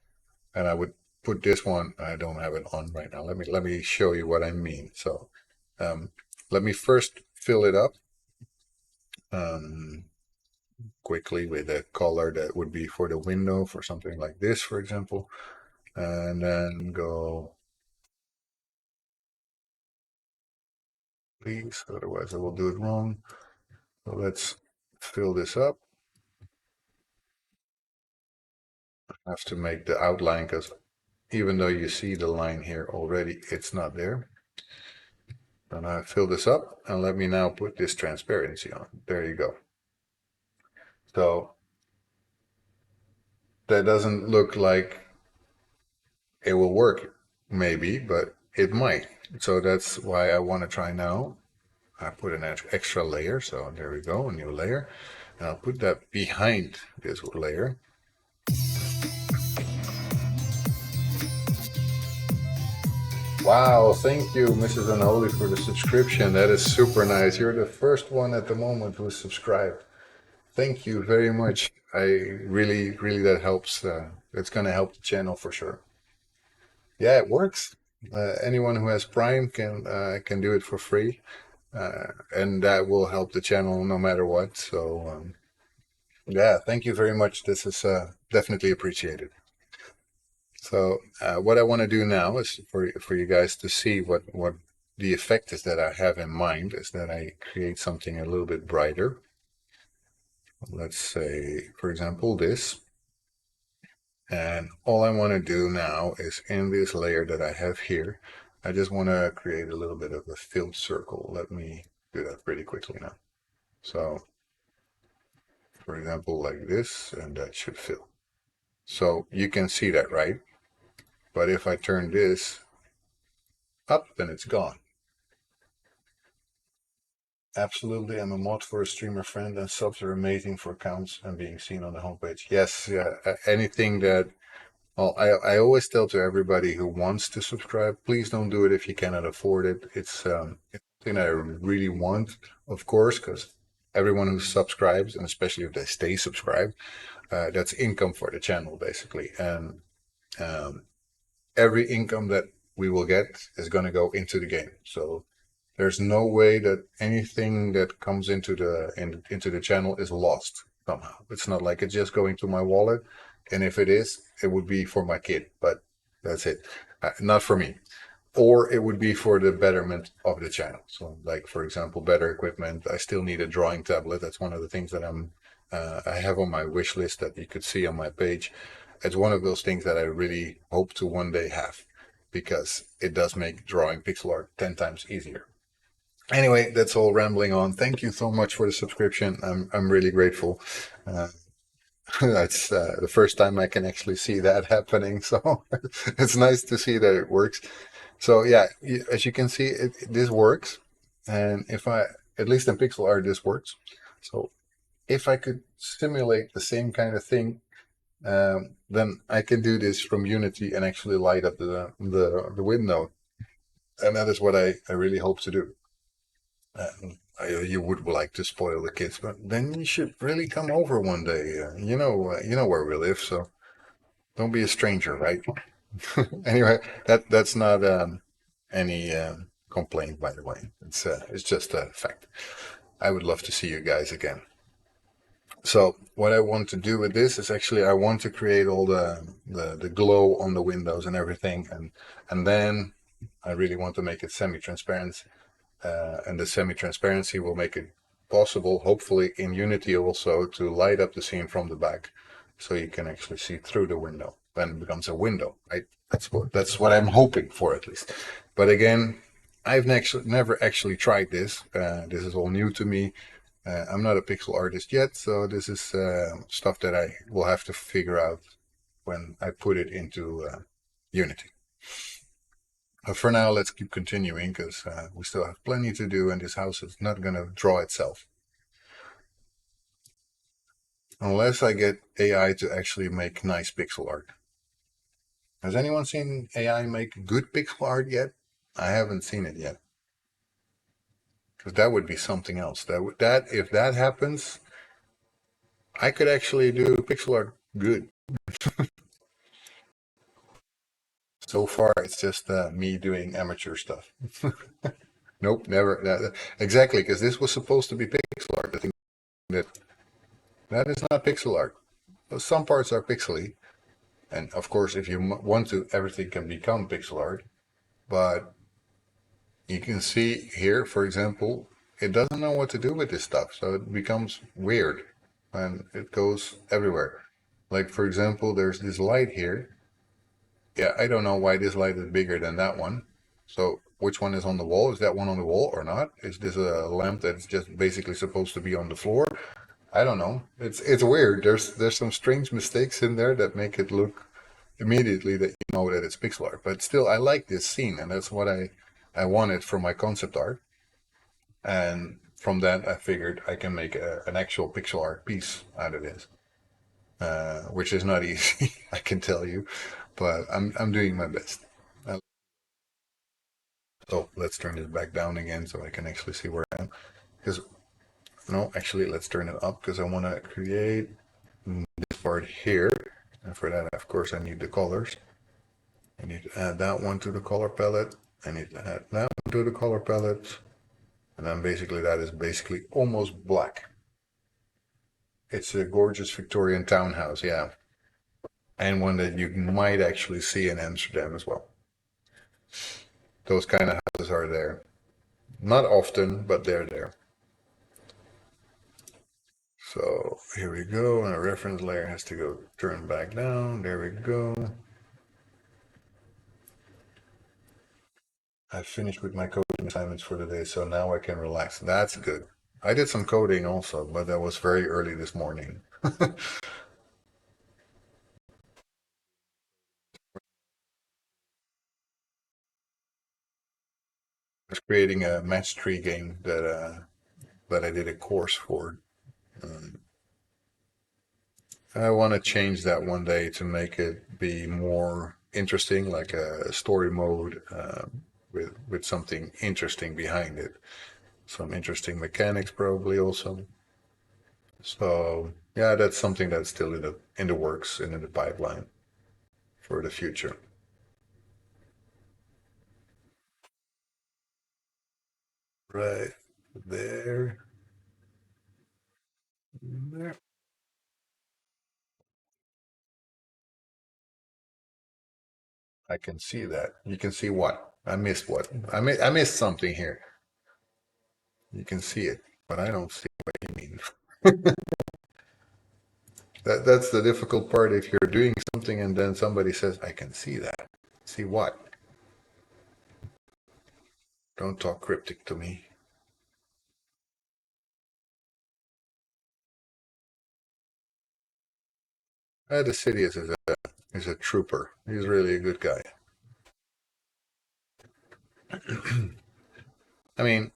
Speaker 1: and I would put this one. I don't have it on right now. Let me show you what I mean. So, um, let me first fill it up. Um, Quickly with a color that would be for the window for something like this, for example, and then go, please, otherwise I will do it wrong. So let's fill this up. I have to make the outline because even though you see the line here already, it's not there. And I fill this up and let me now put this transparency on. There you go. So that doesn't look like it will work, maybe, but it might. So that's why I want to try now. I put an extra layer, so there we go, a new layer. And I'll put that behind this layer. Wow, thank you, Mrs. Unholy, for the subscription. That is super nice. You're the first one at the moment who is subscribed. Thank you very much. I really, that helps. It's going to help the channel for sure. Yeah, it works. Anyone who has Prime can do it for free, and that will help the channel no matter what. So yeah, thank you very much. This is definitely appreciated. So what I want to do now is for you guys to see what the effect is that I have in mind is that I create something a little bit brighter. Let's say, for example, this. And all I want to do now is in this layer that I have here, I just want to create a little bit of a filled circle. Let me do that pretty quickly now. So, for example, like this, and that should fill. So you can see that, right? But if I turn this up, then it's gone. Absolutely, I'm a mod for a streamer friend, and subs are amazing for accounts and being seen on the homepage. Yes, yeah, anything that. Well, I always tell to everybody who wants to subscribe, please don't do it if you cannot afford it. It's something I really want, of course, because everyone who subscribes, and especially if they stay subscribed, that's income for the channel basically, and um, every income that we will get is going to go into the game. So there's no way that anything that comes into the channel is lost somehow. It's not like it's just going to my wallet, and if it is, it would be for my kid. But that's it, not for me. or it would be for the betterment of the channel. So, like for example, better equipment. I still need a drawing tablet. That's one of the things that I have on my wish list that you could see on my page. It's one of those things that I really hope to one day have because it does make drawing pixel art 10 times easier. Anyway, that's all rambling on. Thank you so much for the subscription. I'm really grateful. Uh, that's the first time I can actually see that happening. So it's nice to see that it works. So yeah, as you can see, this works. And if I, at least in pixel art, this works. So if I could simulate the same kind of thing, then I can do this from Unity and actually light up the window. And that is what I really hope to do. You would like to spoil the kids, but then you should really come over one day. You know where we live, so don't be a stranger, right? Anyway, that's not any complaint, by the way. It's just a fact. I would love to see you guys again. So what I want to do with this is actually I want to create all the glow on the windows and everything, and then I really want to make it semi-transparent, and the semi-transparency will make it possible, hopefully in Unity also, to light up the scene from the back, so you can actually see through the window. Then it becomes a window, right? That's what I'm hoping for at least. But again, I've never actually tried this. This is all new to me. I'm not a pixel artist yet, so this is stuff that I will have to figure out when I put it into Unity. For now, let's keep continuing because we still have plenty to do, and this house is not going to draw itself. Unless I get AI to actually make nice pixel art. Has anyone seen AI make good pixel art yet? I haven't seen it yet. Because that would be something else. That if that happens, I could actually do pixel art good. So far, it's just me doing amateur stuff. Nope, never. Exactly, because this was supposed to be pixel art. I think that that is not pixel art. Some parts are pixely, and of course, if you want to, everything can become pixel art. But you can see here, for example, it doesn't know what to do with this stuff, so it becomes weird, and it goes everywhere. Like for example, there's this light here. Yeah, I don't know why this light is bigger than that one. So which one is on the wall? Is that one on the wall or not? Is this a lamp that's just basically supposed to be on the floor? I don't know. It's weird. There's some strange mistakes in there that make it look immediately that you know that it's pixel art. But still, I like this scene, and that's what I wanted for my concept art. And from that, I figured I can make an actual pixel art piece out of this, which is not easy, I can tell you, but I'm doing my best. So let's turn this back down again so I can actually see where I am. Because no, actually, let's turn it up because I want to create this part here. And for that, of course, I need the colors. I need to add that one to the color palette. I need to add that one to the color palette. And then basically that is basically almost black. It's a gorgeous Victorian townhouse, yeah. And one that you might actually see in Amsterdam as well. Those kind of houses are there. Not often, but they're there. So here we go, and a reference layer has to go turn back down. There we go. I finished with my coding assignments for the day, so now I can relax. That's good. I did some coding also, but that was very early this morning. I was creating a match tree game that I did a course for. Um, I want to change that one day to make it be more interesting, like a story mode with something interesting behind it. Some interesting mechanics probably also. So yeah, that's something that's still in the works and in the pipeline for the future. Right there, there. I can see that. You can see what? I missed what? I missed something here. You can see it, but I don't see what you mean. That's the difficult part. If you're doing something and then somebody says, "I can see that." See what? Don't talk cryptic to me. The city is a trooper. He's really a good guy. I mean,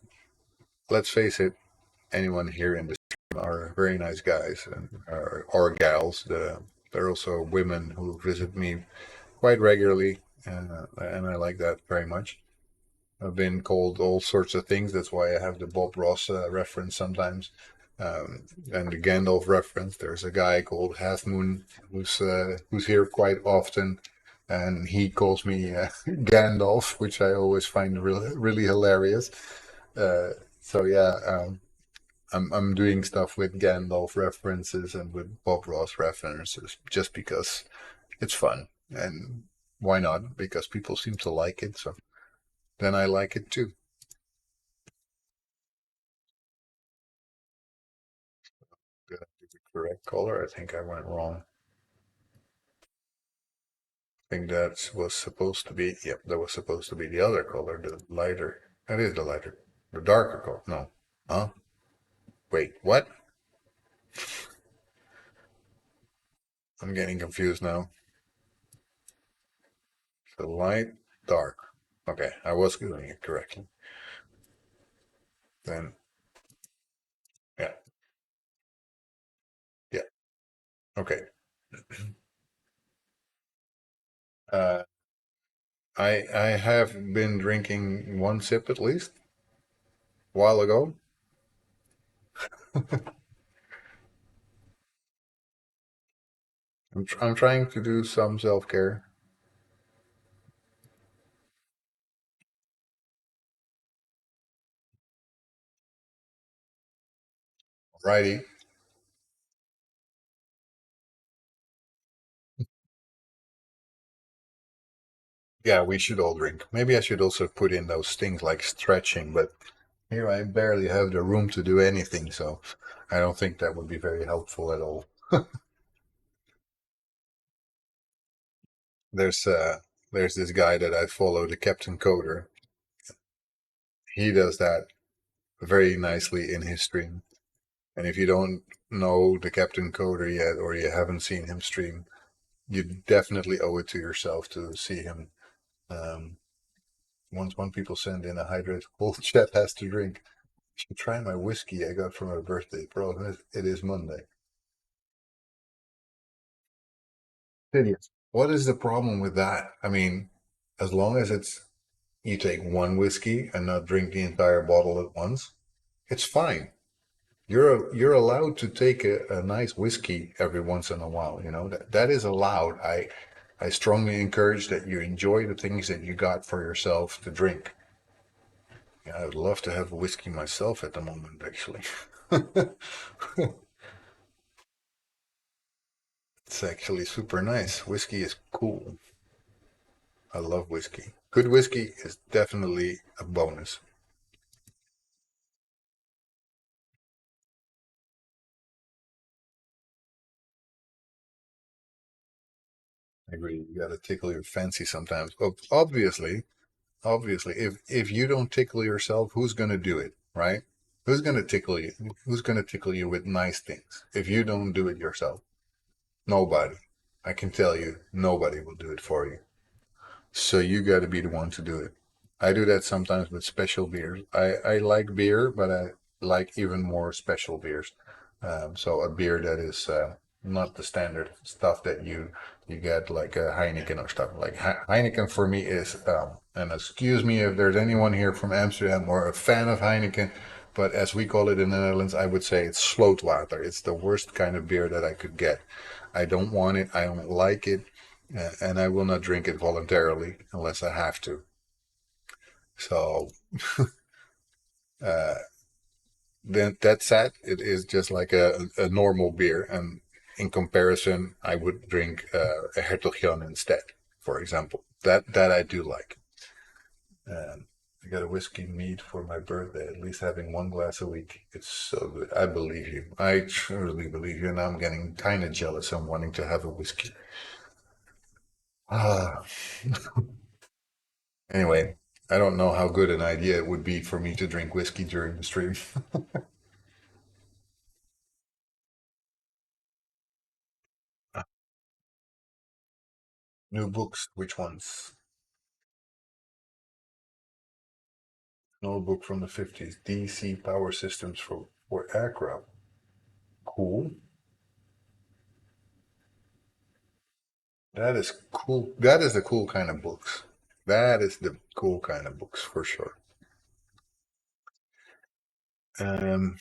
Speaker 1: let's face it. Anyone here in the stream are very nice guys and or gals. There are also women who visit me quite regularly, and I like that very much. I've been called all sorts of things. That's why I have the Bob Ross reference sometimes, and the Gandalf reference. There's a guy called Half Moon who's here quite often, and he calls me Gandalf, which I always find really hilarious. Uh, so yeah, I'm doing stuff with Gandalf references and with Bob Ross references just because it's fun and why not? Because people seem to like it, so then I like it too. Did I do the correct color? I think I went wrong. I think that was supposed to be, yep, that was supposed to be the other color, the lighter. That is the lighter, the darker color. No. Huh? Wait, what? I'm getting confused now. The light, dark. Okay, I was doing it correctly. Then, yeah, yeah, okay. Uh, I have been drinking one sip at least a while ago. I'm trying to do some self care. Righty. Yeah, we should all drink. Maybe I should also put in those things like stretching, but here I barely have the room to do anything, so I don't think that would be very helpful at all. There's uh there's this guy that I follow, the Captain Coder. He does that very nicely in his stream. And if you don't know the Captain Coder yet or you haven't seen him stream, you definitely owe it to yourself to see him. Um, once one people send in a hydrate, whole chat has to drink. You should try my whiskey I got for my birthday. Bro, it is Monday. Idiots. What is the problem with that? I mean, as long as it's you take one whiskey and not drink the entire bottle at once, it's fine. You're allowed to take a nice whiskey every once in a while. You know that is allowed. I strongly encourage that you enjoy the things that you got for yourself to drink. Yeah, I would love to have a whiskey myself at the moment, actually. It's actually super nice. Whiskey is cool. I love whiskey. Good whiskey is definitely a bonus. I agree. You gotta tickle your fancy sometimes. Obviously, if you don't tickle yourself, who's gonna do it, right? Who's gonna tickle you? Who's gonna tickle you with nice things if you don't do it yourself? Nobody. I can tell you, nobody will do it for you. So you got to be the one to do it. I do that sometimes with special beers. I like beer, but I like even more special beers. So a beer that is not the standard stuff that you get like a Heineken or stuff. Like Heineken for me is, and excuse me if there's anyone here from Amsterdam or a fan of Heineken, but as we call it in the Netherlands, I would say it's slootwater. It's the worst kind of beer that I could get. I don't want it. I don't like it, and I will not drink it voluntarily unless I have to. So uh, then that said, it is just like a normal beer, and in comparison, I would drink a Hertog Jan instead, for example. That I do like. And I got a whiskey mead for my birthday, at least having one glass a week. It's so good. I believe you. I truly believe you. And I'm getting kind of jealous. I'm wanting to have a whiskey. Ah. Anyway, I don't know how good an idea it would be for me to drink whiskey during the stream. New books, which ones? An old book from the 50s, DC Power Systems for Aircraft. Cool. That is cool. That is the cool kind of books. That is the cool kind of books for sure. Um,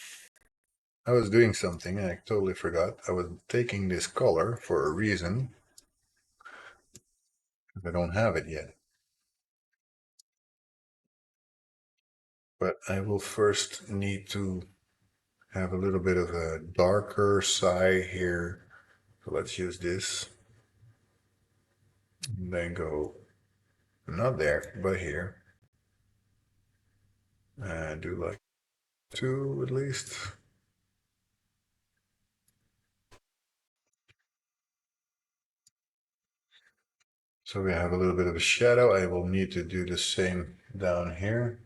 Speaker 1: I was doing something and I totally forgot. I was taking this color for a reason. I don't have it yet. But I will first need to have a little bit of a darker side here. So let's use this. And then go not there, but here. And do like two at least. So we have a little bit of a shadow. I will need to do the same down here.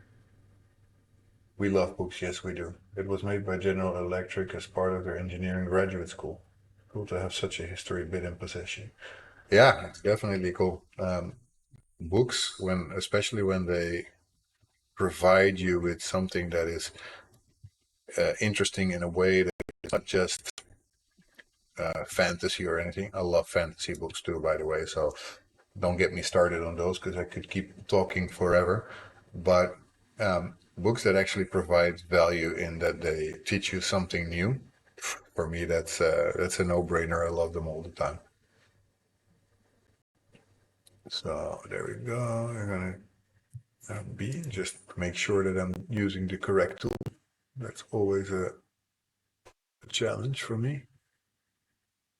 Speaker 1: We love books, yes we do. It was made by General Electric as part of their engineering graduate school. Cool to have such a history bit in possession. Yeah, it's definitely cool. Books, when especially when they provide you with something that is interesting in a way that it's not just fantasy or anything. I love fantasy books too, by the way. So don't get me started on those because I could keep talking forever. But books that actually provide value in that they teach you something new. For me, that's a no-brainer. I love them all the time. So there we go. I'm gonna B just make sure that I'm using the correct tool. That's always a challenge for me.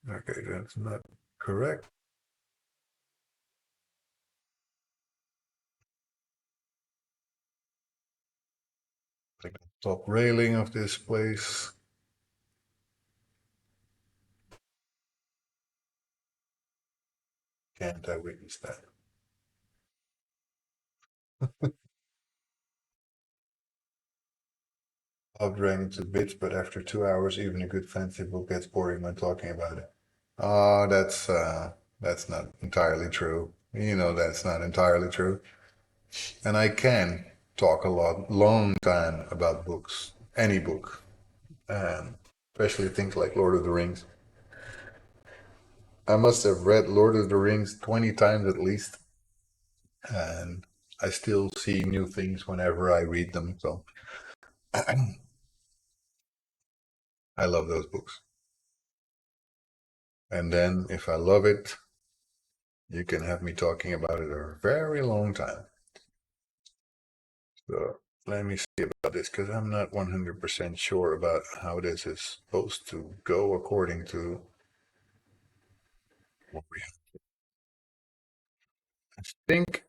Speaker 1: Okay, that's not correct. Like the top railing of this place. Can't I witness that? Love dragging to bits, but after 2 hours, even a good fancy book gets boring when talking about it. Oh, that's not entirely true. You know that's not entirely true. And I can talk a long time about books, any book, especially things like Lord of the Rings. I must have read Lord of the Rings 20 times at least, and I still see new things whenever I read them. So I love those books. And then if I love it, you can have me talking about it a very long time. So let me see about this because I'm not 100% sure about how this is supposed to go according to what we think.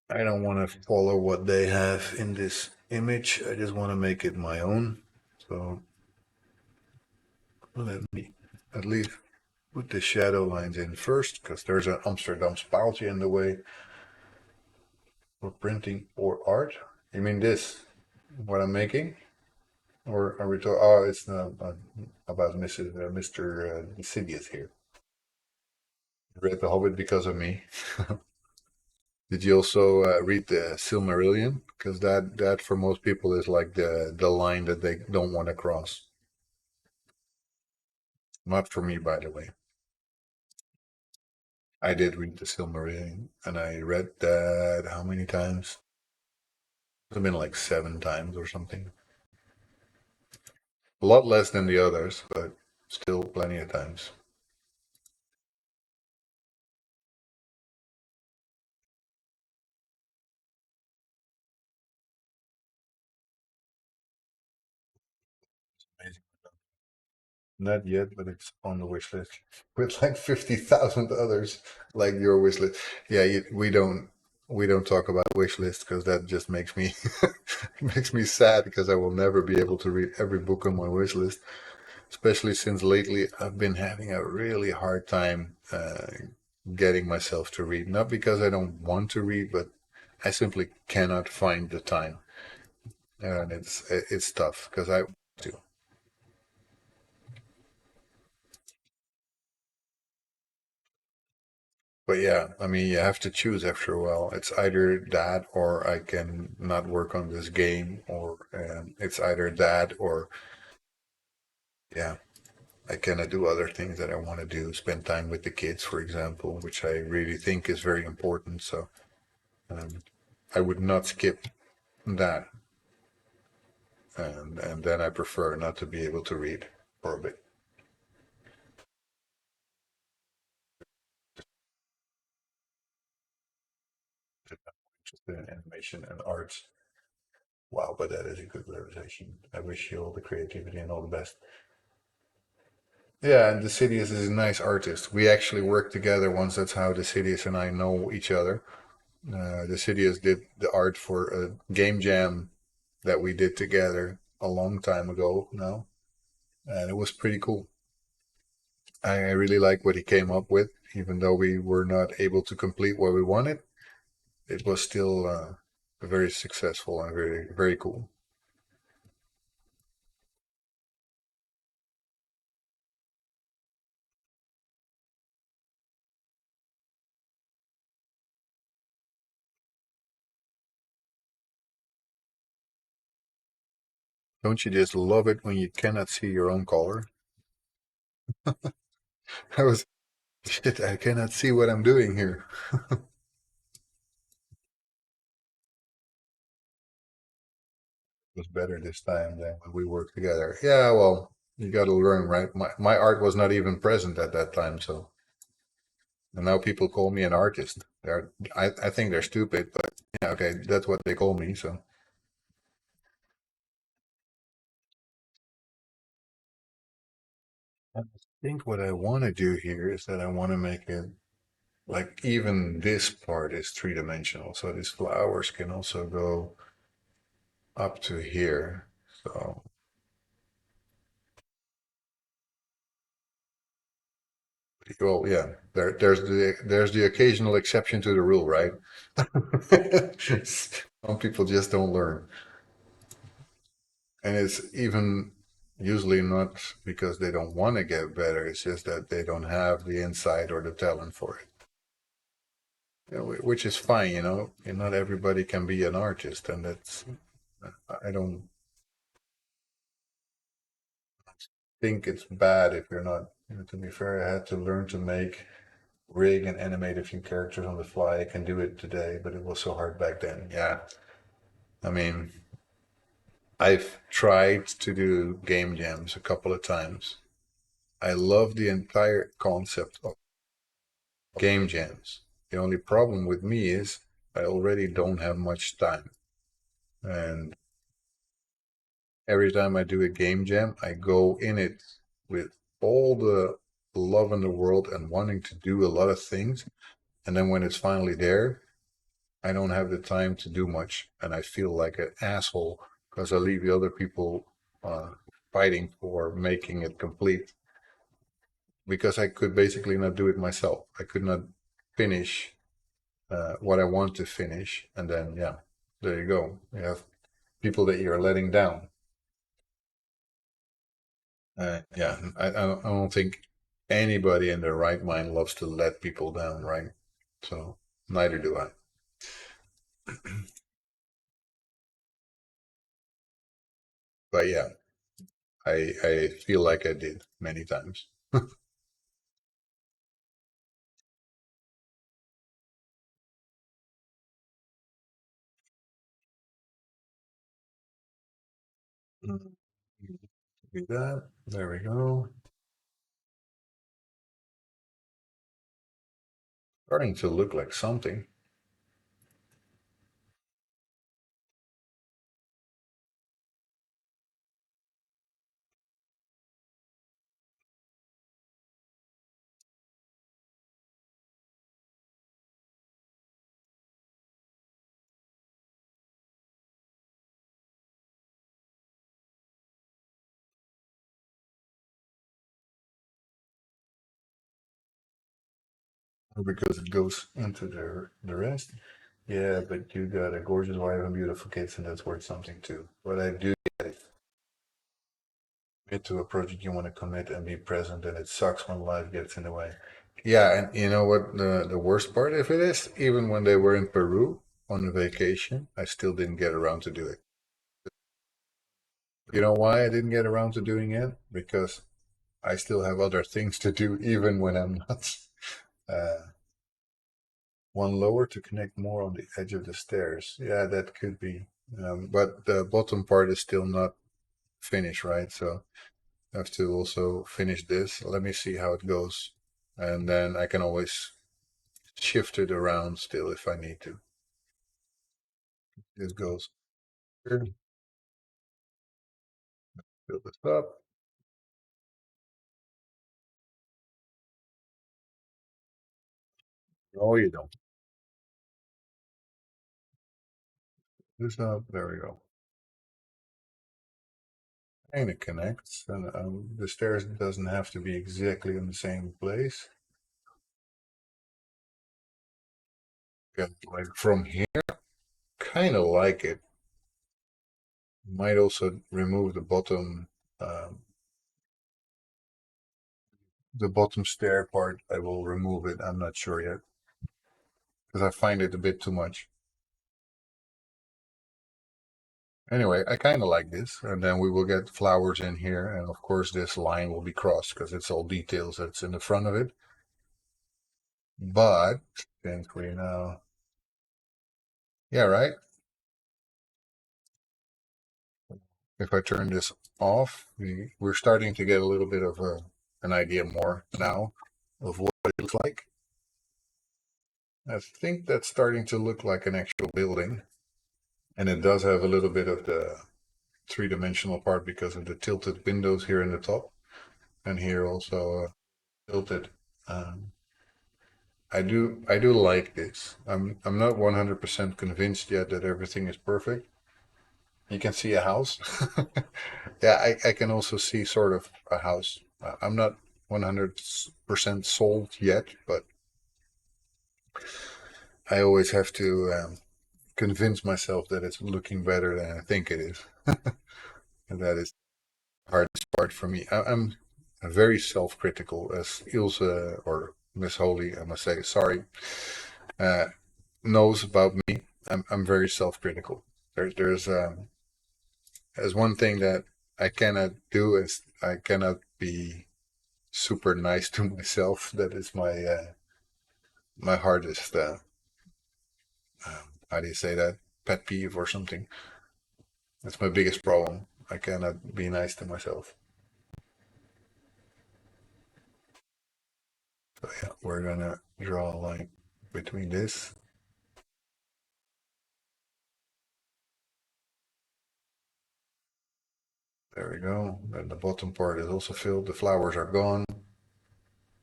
Speaker 1: I don't want to follow what they have in this image. I just want to make it my own. So let me at least put the shadow lines in first because there's an Amsterdam spaaltje in the way for printing or art. You mean this? What I'm making? Or are we talking? Oh, it's not about Mr. Insidious here. You read The Hobbit because of me. Did you also read the Silmarillion? Because that for most people is like the line that they don't want to cross. Not for me, by the way. I did read the Silmarillion, and I read that how many times? It's been like 7 times or something. A lot less than the others, but still plenty of times. Amazing. Not yet, but it's on the wish list with like 50,000 others like your wish list. Yeah, we don't. we don't talk about wish list because that just makes me makes me sad because I will never be able to read every book on my wish list. Especially since lately I've been having a really hard time getting myself to read. Not because I don't want to read, but I simply cannot find the time, and it's tough because I want to. But yeah, I mean, you have to choose after a while. It's either that or I can not work on this game, or it's either that or yeah, I cannot do other things that I want to do. Spend time with the kids, for example, which I really think is very important. So um, I would not skip that, and then I prefer not to be able to read for a bit. I'm interested in animation and art. Wow, but that is a good realization. I wish you all the creativity and all the best. Yeah, and the Sidious is a nice artist. We actually worked together once. That's how the Sidious and I know each other. The Sidious did the art for a game jam that we did together a long time ago now, and it was pretty cool. I really like what he came up with, even though we were not able to complete what we wanted. It was still very successful and very cool. Don't you just love it when you cannot see your own color? I was shit. I cannot see what I'm doing here. It was better this time than when we worked together. Yeah, well, you got to learn, right? My art was not even present at that time, so and now people call me an artist. I think they're stupid, but yeah, okay, that's what they call me. So I think what I want to do here is that I want to make it like even this part is three dimensional. So these flowers can also go up to here. So, well, yeah, there's the occasional exception to the rule, right? Some people just don't learn, and it's even usually not because they don't want to get better. It's just that they don't have the insight or the talent for it. You know, which is fine, you know. And not everybody can be an artist, and that's I don't think it's bad if you're not. You know, to be fair, I had to learn to make rig and animate a few characters on the fly. I can do it today, but it was so hard back then. Yeah, I mean, I've tried to do game jams a couple of times. I love the entire concept of game jams. The only problem with me is I already don't have much time. And every time I do a game jam, I go in it with all the love in the world and wanting to do a lot of things. And then when it's finally there, I don't have the time to do much. And I feel like an asshole because I leave the other people fighting for making it complete because I could basically not do it myself. I could not finish what I want to finish. And then, yeah, there you go. You have people that you're letting down. Yeah, I don't think anybody in their right mind loves to let people down, right? So neither do I. But yeah, I feel like I did many times. Mm. Do that. There we go. Starting to look like something. because it goes into the rest. Yeah, but you got a gorgeous wife and beautiful kids, and that's worth something too. But I do commit to a project you want to commit and be present, and it sucks when life gets in the way. Yeah, and you know what the worst part of it is? Even when they were in Peru on a vacation, I still didn't get around to do it. You know why I didn't get around to doing it? Because I still have other things to do, even when I'm not. Uh, one lower to connect more on the edge of the stairs. Yeah, that could be. But the bottom part is still not finished, right? So I have to also finish this. Let me see how it goes. And then I can always shift it around still if I need to. It goes here, fill this up. No, you don't. This up. There we go. And it connects. And the stairs doesn't have to be exactly in the same place. Get like from here, kind of like it. Might also remove the bottom stair part. I will remove it. I'm not sure yet because I find it a bit too much. Anyway, I kind of like this, and then we will get flowers in here, and of course this line will be crossed because it's all details that's in the front of it. But since we now, yeah, right. If I turn this off, we're starting to get a little bit of an idea more now of what it looks like. I think that's starting to look like an actual building, and it does have a little bit of the three-dimensional part because of the tilted windows here in the top, and here also tilted. Um, I do like this. I'm not 100% convinced yet that everything is perfect. You can see a house. Yeah, I can also see sort of a house. I'm not 100% sold yet, but I always have to convince myself that it's looking better than I think it is. And that is the hardest part for me. I'm very self-critical, as Ilse or Miss Holy, I must say, sorry, uh, knows about me. I'm very self-critical. There's one thing that I cannot do is I cannot be super nice to myself. That is my hardest. How do you say that? Pet peeve or something. That's my biggest problem. I cannot be nice to myself. So yeah, we're gonna draw a line between this. There we go. And the bottom part is also filled. The flowers are gone.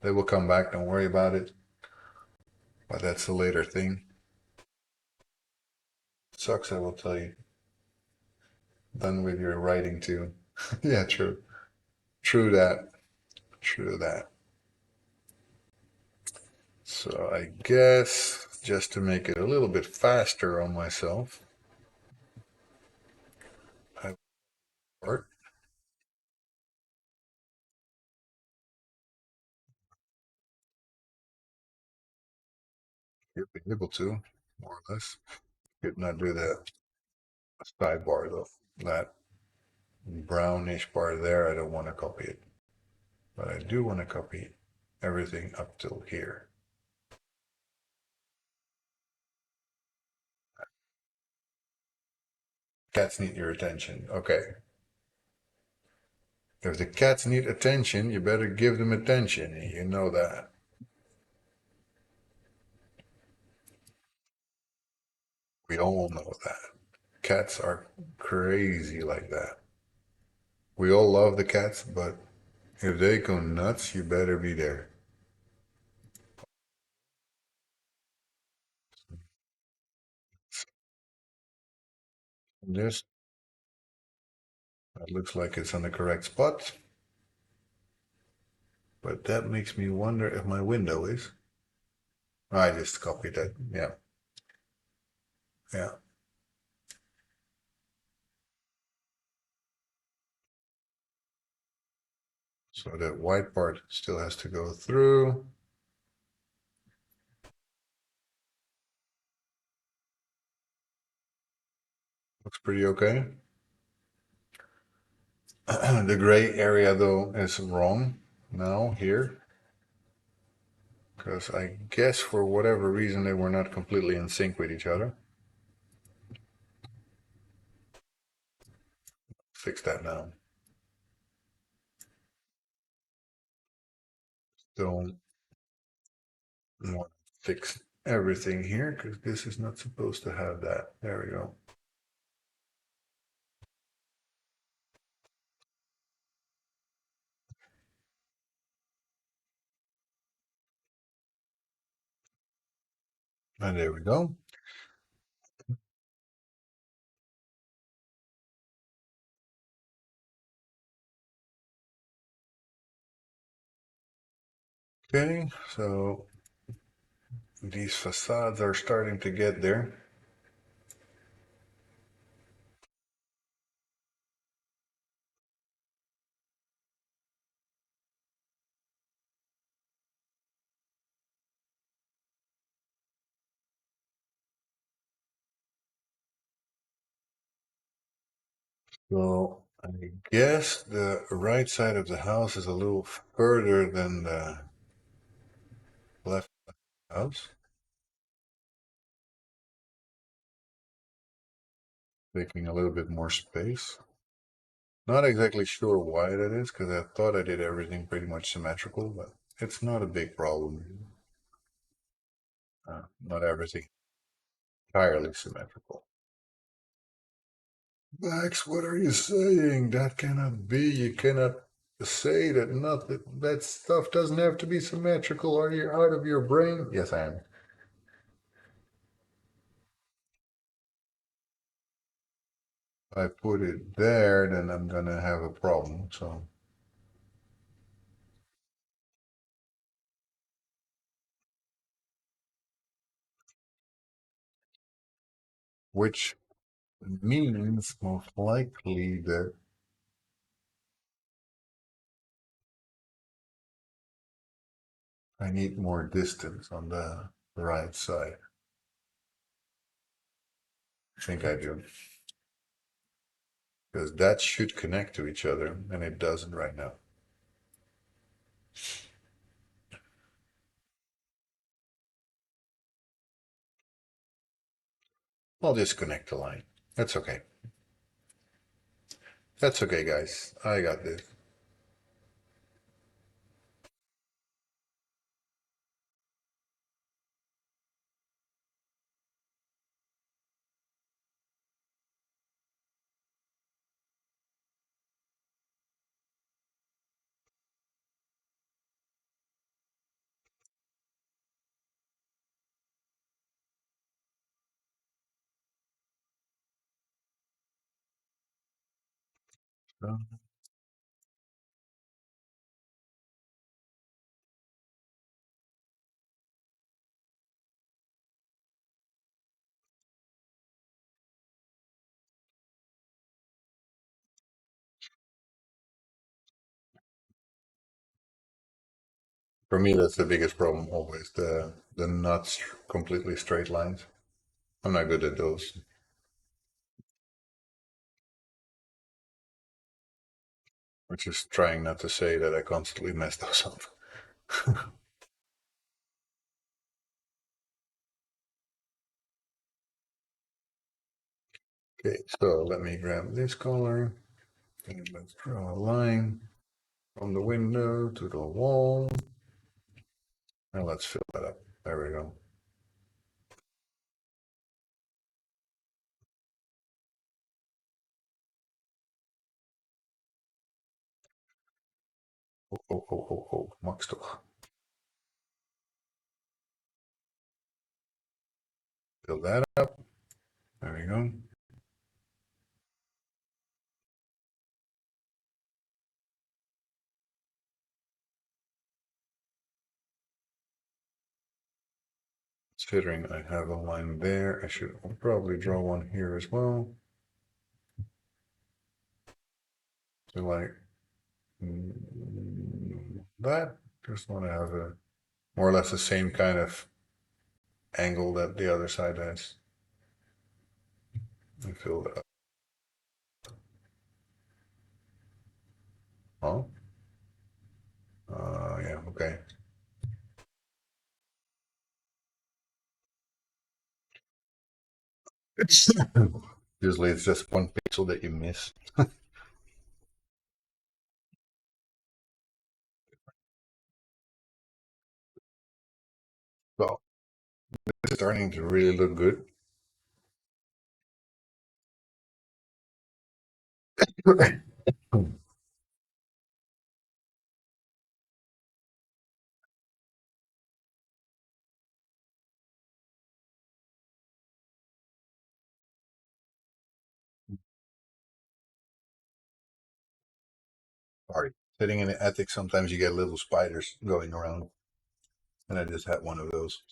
Speaker 1: They will come back. Don't worry about it. But that's a later thing. Sucks, I will tell you. Done with your writing too. Yeah, true. True that. True that. So I guess just to make it a little bit faster on myself, I start. You'll be able to, more or less. Could not do that sidebar though. That brownish part there, I don't want to copy it. But I do want to copy everything up till here. Cats need your attention. Okay. If the cats need attention, you better give them attention. You know that. We all know that. Cats are crazy like that. We all love the cats, but if they go nuts, you better be there. This, that looks like it's on the correct spot, but that makes me wonder if my window is. I just copied that. Yeah, yeah. So that white part still has to go through. Looks pretty okay. The gray area though is wrong now here, because I guess for whatever reason they were not completely in sync with each other. Fix that now. Don't want to fix everything here because this is not supposed to have that. There we go. And there we go. Okay, so these facades are starting to get there. So I guess the right side of the house is a little further than the left house, making a little bit more space. Not exactly sure why that is, because I thought I did everything pretty much symmetrical, but it's not a big problem. Not everything entirely symmetrical. Max, what are you saying? That cannot be. You cannot say that nothing that stuff doesn't have to be symmetrical. Are you out of your brain? Yes, I am. If I put it there, then I'm gonna have a problem. So, which means most likely that I need more distance on the right side. I think I do. Because that should connect to each other, and it doesn't right now. I'll disconnect the line. That's okay. That's okay, guys. I got this. For me, that's the biggest problem always, the not completely straight lines. I'm not good at those, which is trying not to say that I constantly mess those up. Okay, so let me grab this color and let's draw a line from the window to the wall. And let's fill that up. There we go. Oh, oh, oh, oh, oh, mag toch. Fill that up. There we go. Considering I have a line there, I should probably draw one here as well. So like that. Just want to have a more or less the same kind of angle that the other side has. And fill that up. Oh, yeah, okay. Usually it's just one pixel that you miss. Well, it's starting to really look good. Sorry. Sitting in the attic, sometimes you get little spiders going around, and I just had one of those.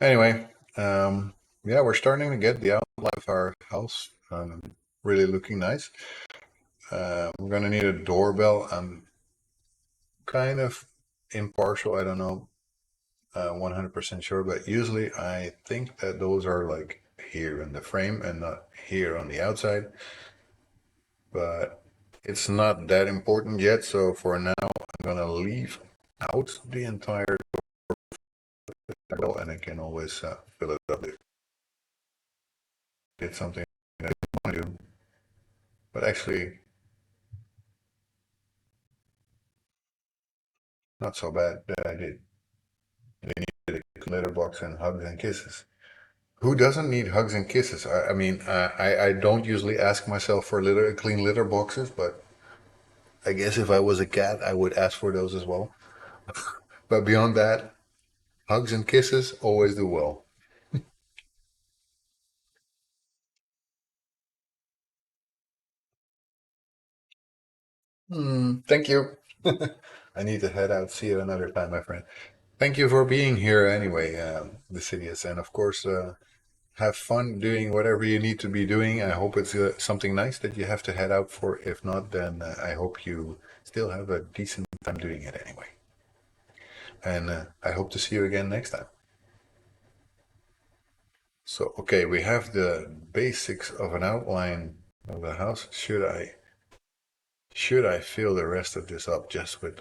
Speaker 1: Anyway, yeah, we're starting to get the outline of our house really looking nice. We're gonna need a doorbell. I'm kind of impartial. I don't know 100% sure, but usually I think that those are like here in the frame and not here on the outside. But it's not that important yet. So for now, I'm gonna leave out the entire doorbell, and I can always fill it up if it's something that I want to do. But actually, not so bad that I did. They needed a litter box and hugs and kisses. Who doesn't need hugs and kisses? I mean, I don't usually ask myself for clean litter boxes, but I guess if I was a cat, I would ask for those as well. But beyond that, hugs and kisses always do well. Thank you. I need to head out. See you another time, my friend. Thank you for being here anyway, Decidius. And of course, have fun doing whatever you need to be doing. I hope it's something nice that you have to head out for. If not, then I hope you still have a decent time doing it anyway. And I hope to see you again next time. So, okay, we have the basics of an outline of the house. Should I fill the rest of this up just with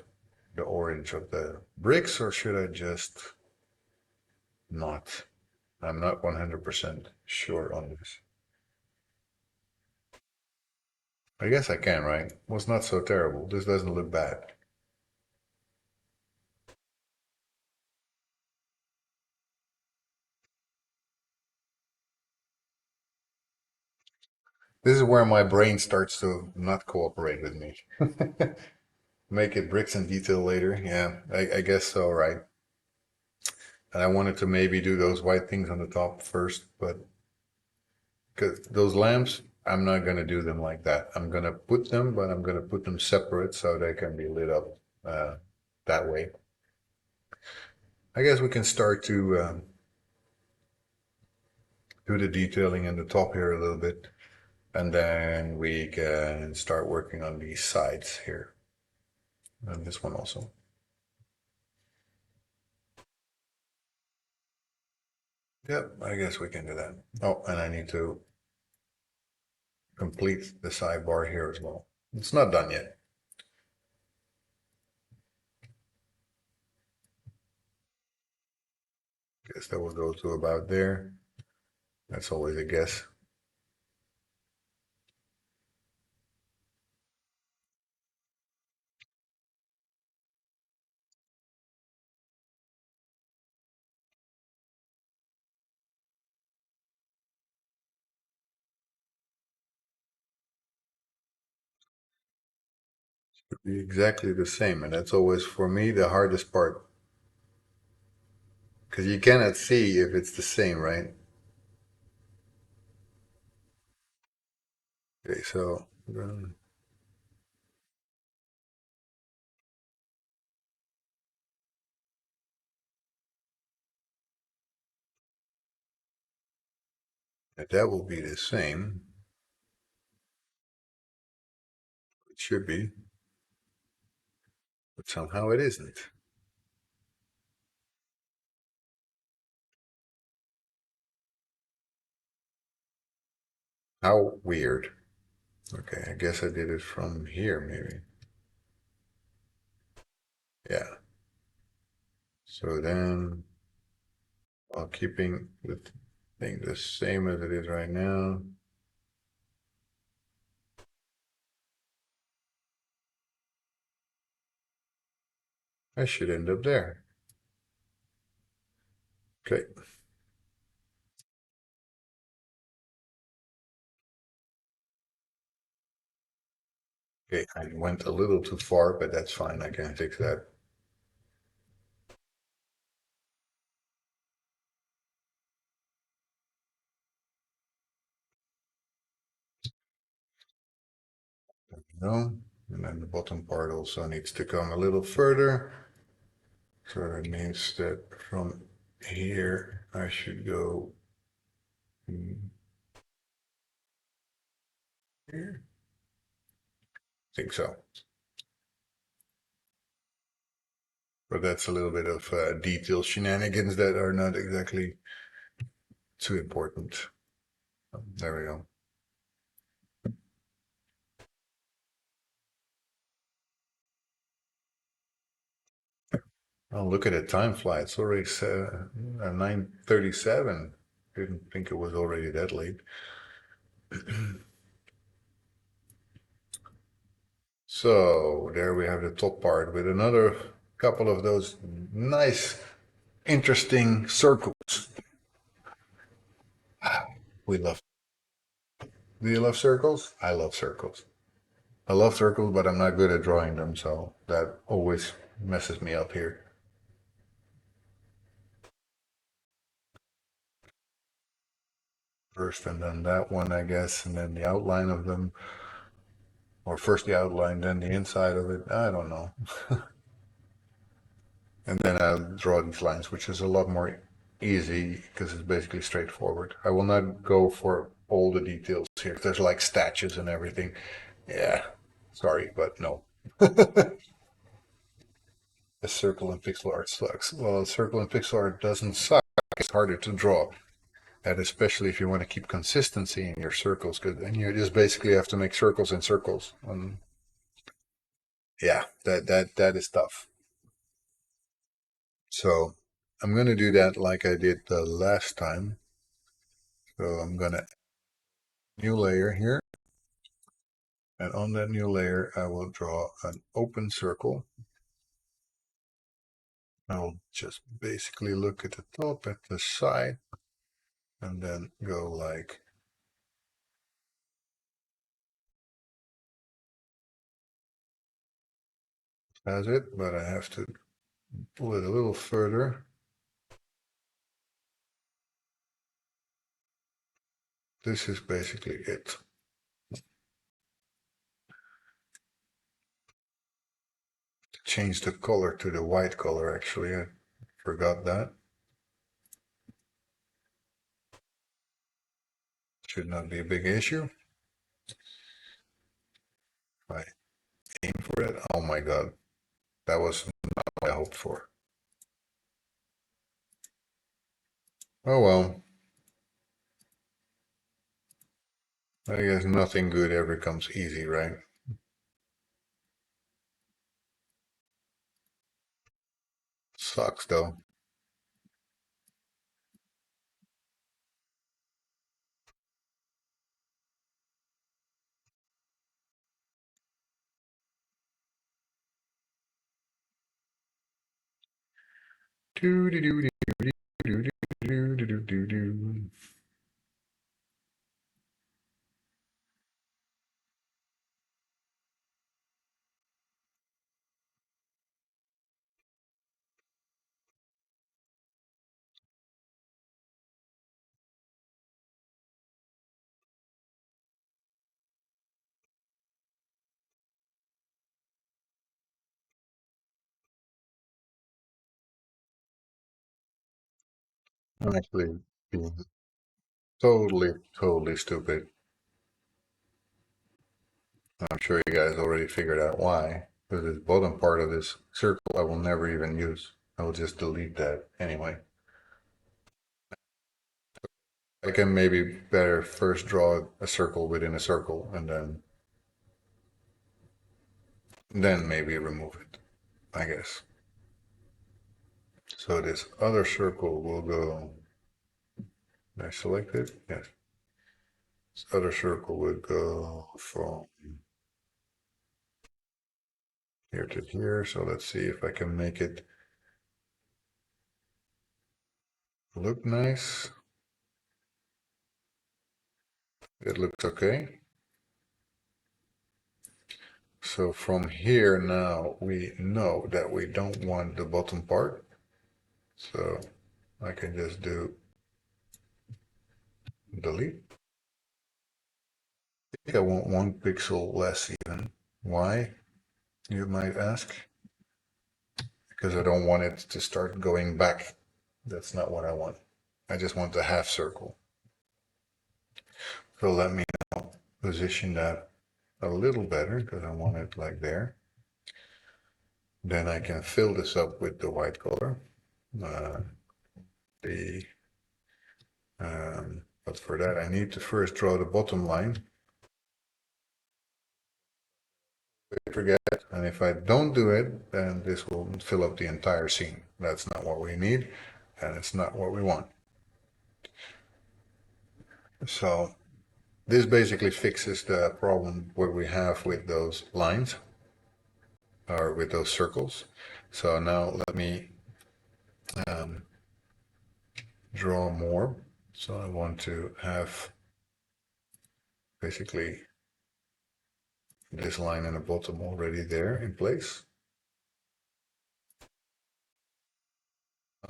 Speaker 1: the orange of the bricks, or should I just not? I'm not 100% sure on this. I guess I can, right? Well, it's not so terrible. This doesn't look bad. This is where my brain starts to not cooperate with me. Make it bricks and detail later. Yeah, I guess so, right? And I wanted to maybe do those white things on the top first, but because those lamps, I'm not gonna do them like that. I'm gonna put them, but I'm gonna put them separate so they can be lit up uh, that way. I guess we can start to do the detailing in the top here a little bit, and then we can start working on these sides here, and this one also. Yep, I guess we can do that. Oh, and I need to complete the sidebar here as well. It's not done yet. Guess that will go to about there. That's always a guess. Be exactly the same, and that's always for me the hardest part. Because you cannot see if it's the same, right? Okay, so that will be the same. It should be, but somehow it isn't. How weird. Okay, I guess I did it from here, maybe. Yeah. So then, while keeping the thing the same as it is right now, I should end up there. Okay. Okay, I went a little too far, but that's fine. I can fix that. No. And then the bottom part also needs to come a little further. So that means that from here, I should go here. I think so. But that's a little bit of detail shenanigans that are not exactly too important. There we go. Oh, look at the time fly. It's already 9:37. Didn't think it was already that late. So there we have the top part with another couple of those nice, interesting circles. We love. Do you love circles? I love circles. I love circles, but I'm not good at drawing them, so that always messes me up here. First, and then that one, I guess, and then the outline of them, or first the outline, then the inside of it. I don't know. And then I'll draw these lines, which is a lot more easy because it's basically straightforward. I will not go for all the details here. There's like statues and everything. Yeah, sorry, but no. A circle in pixel art sucks. Well, a circle in pixel art doesn't suck. It's harder to draw. And especially if you want to keep consistency in your circles, because then you just basically have to make circles and circles. And yeah, that is tough. So I'm gonna do that like I did the last time. So I'm gonna new layer here, and on that new layer, I will draw an open circle. I'll just basically look at the top, at the side, and then go like as it, but I have to pull it a little further. This is basically it. Change the color to the white color, actually. I forgot that. Should not be a big issue. I aim for it. Oh my god. That was not what I hoped for. Oh well. I guess nothing good ever comes easy, right? Sucks though. Do do do do do do do do do do. I'm actually being totally stupid. I'm sure you guys already figured out why. Because this bottom part of this circle I will never even use. I will just delete that anyway. I can maybe better first draw a circle within a circle and then maybe remove it, I guess. So this other circle will go, did I select it? Yes. This other circle would go from here to here. So let's see if I can make it look nice. It looks okay. So from here now we know that we don't want the bottom part. So I can just do delete. I think I want 1 pixel less even. Why, you might ask? Because I don't want it to start going back. That's not what I want. I just want the half circle. So let me now position that a little better because I want it like there. Then I can fill this up with the white color. Uh, the but for that I need to first draw the bottom line. I forget, and if I don't do it, then this will fill up the entire scene. That's not what we need, and it's not what we want. So this basically fixes the problem what we have with those lines or with those circles. So now let me um, draw more. So I want to have basically this line in the bottom already there in place.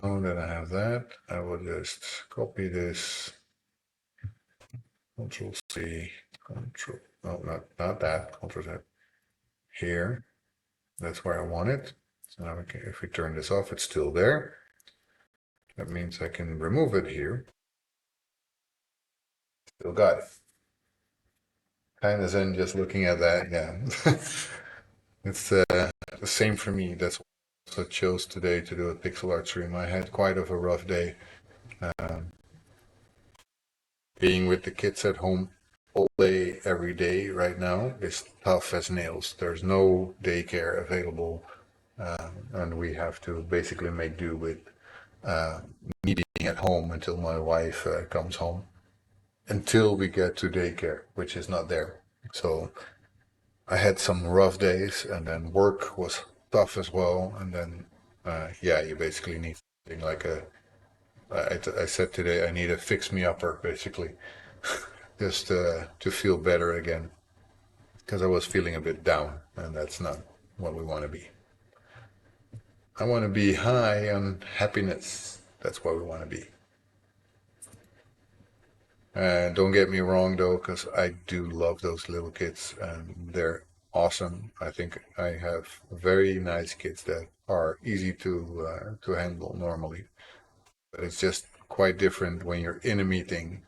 Speaker 1: Now that I have that, I will just copy this, Control C, Control, no, not that, Control Z, here. That's where I want it. So now if we turn this off, it's still there. That means I can remove it here. Still got it. Kind of zen just looking at that, yeah. It's the same for me. That's why I chose today to do a pixel art stream. I had quite of a rough day. Um, Being with the kids at home all day, every day right now is tough as nails. There's no daycare available, and we have to basically make do with uh, me being at home until my wife comes home, until we get to daycare, which is not there. So I had some rough days, and then work was tough as well. And then, yeah, you basically need something like I said today, I need a fix me upper, basically, just to feel better again, because I was feeling a bit down, and that's not what we want to be. I want to be high on happiness. That's what we want to be. And don't get me wrong though, because I do love those little kids and they're awesome. I think I have very nice kids that are easy to handle normally. But it's just quite different when you're in a meeting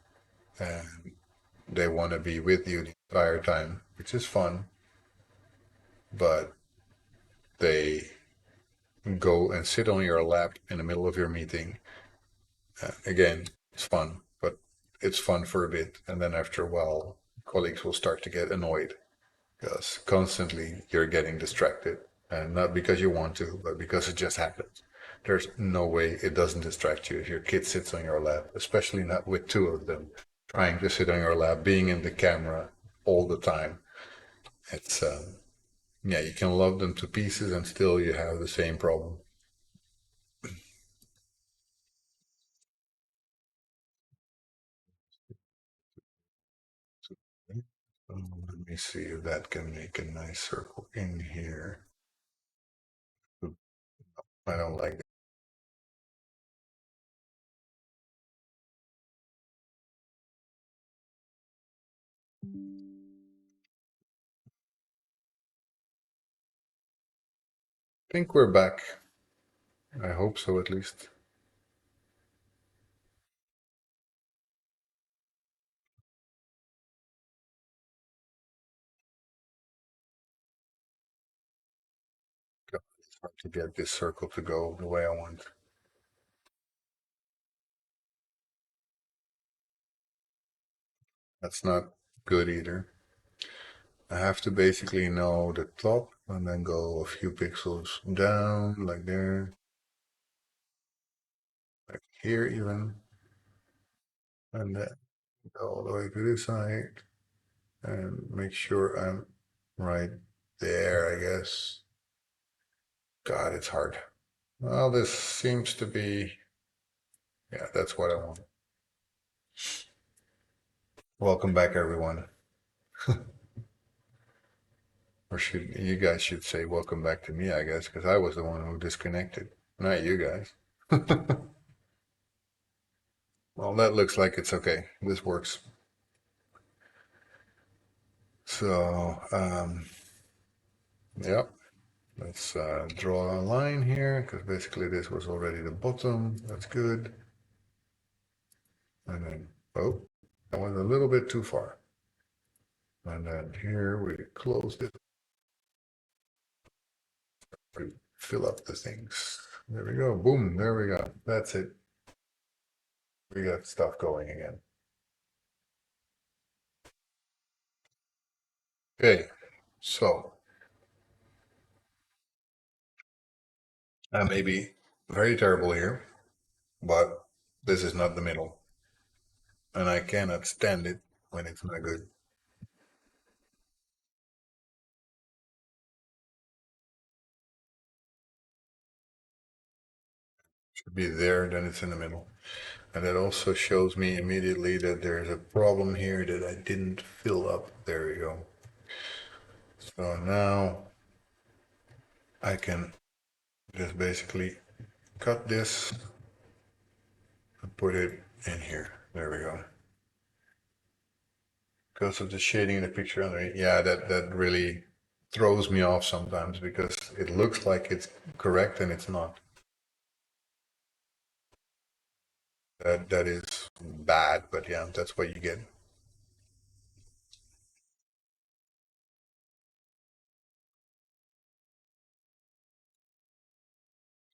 Speaker 1: and they want to be with you the entire time, which is fun, but they go and sit on your lap in the middle of your meeting. Again, it's fun, but it's fun for a bit, and then after a while, colleagues will start to get annoyed because constantly you're getting distracted, and not because you want to, but because it just happens. There's no way it doesn't distract you if your kid sits on your lap, especially not with two of them trying to sit on your lap, being in the camera all the time. It's yeah, you can love them to pieces and still you have the same problem. Let me see if that can make a nice circle in here. I don't like that. I think we're back. I hope so, at least. hard to get this circle to go the way I want. That's not good either. I have to basically know the top and then go a few pixels down, like there, like here even, and then go all the way to this side and make sure I'm right there, I guess. God, it's hard. Well, this seems to be, yeah, that's what I want. Welcome back, everyone. Or should you guys should say welcome back to me, I guess, because I was the one who disconnected, not you guys. Well, that looks like it's okay. This works. So, yep. Let's draw a line here because basically this was already the bottom. That's good. And then, oh, that went a little bit too far. And then here we close it. We fill up the things. There we go. Boom. There we go. That's it. We got stuff going again. Okay. So I may be very terrible here, but this is not the middle. And I cannot stand it when it's not good. Should be there, then it's in the middle. And it also shows me immediately that there's a problem here that I didn't fill up. There we go. So now I can just basically cut this and put it in here. There we go. Because of the shading in the picture underneath. Yeah, that really throws me off sometimes because it looks like it's correct and it's not. That is bad, but yeah, that's what you get.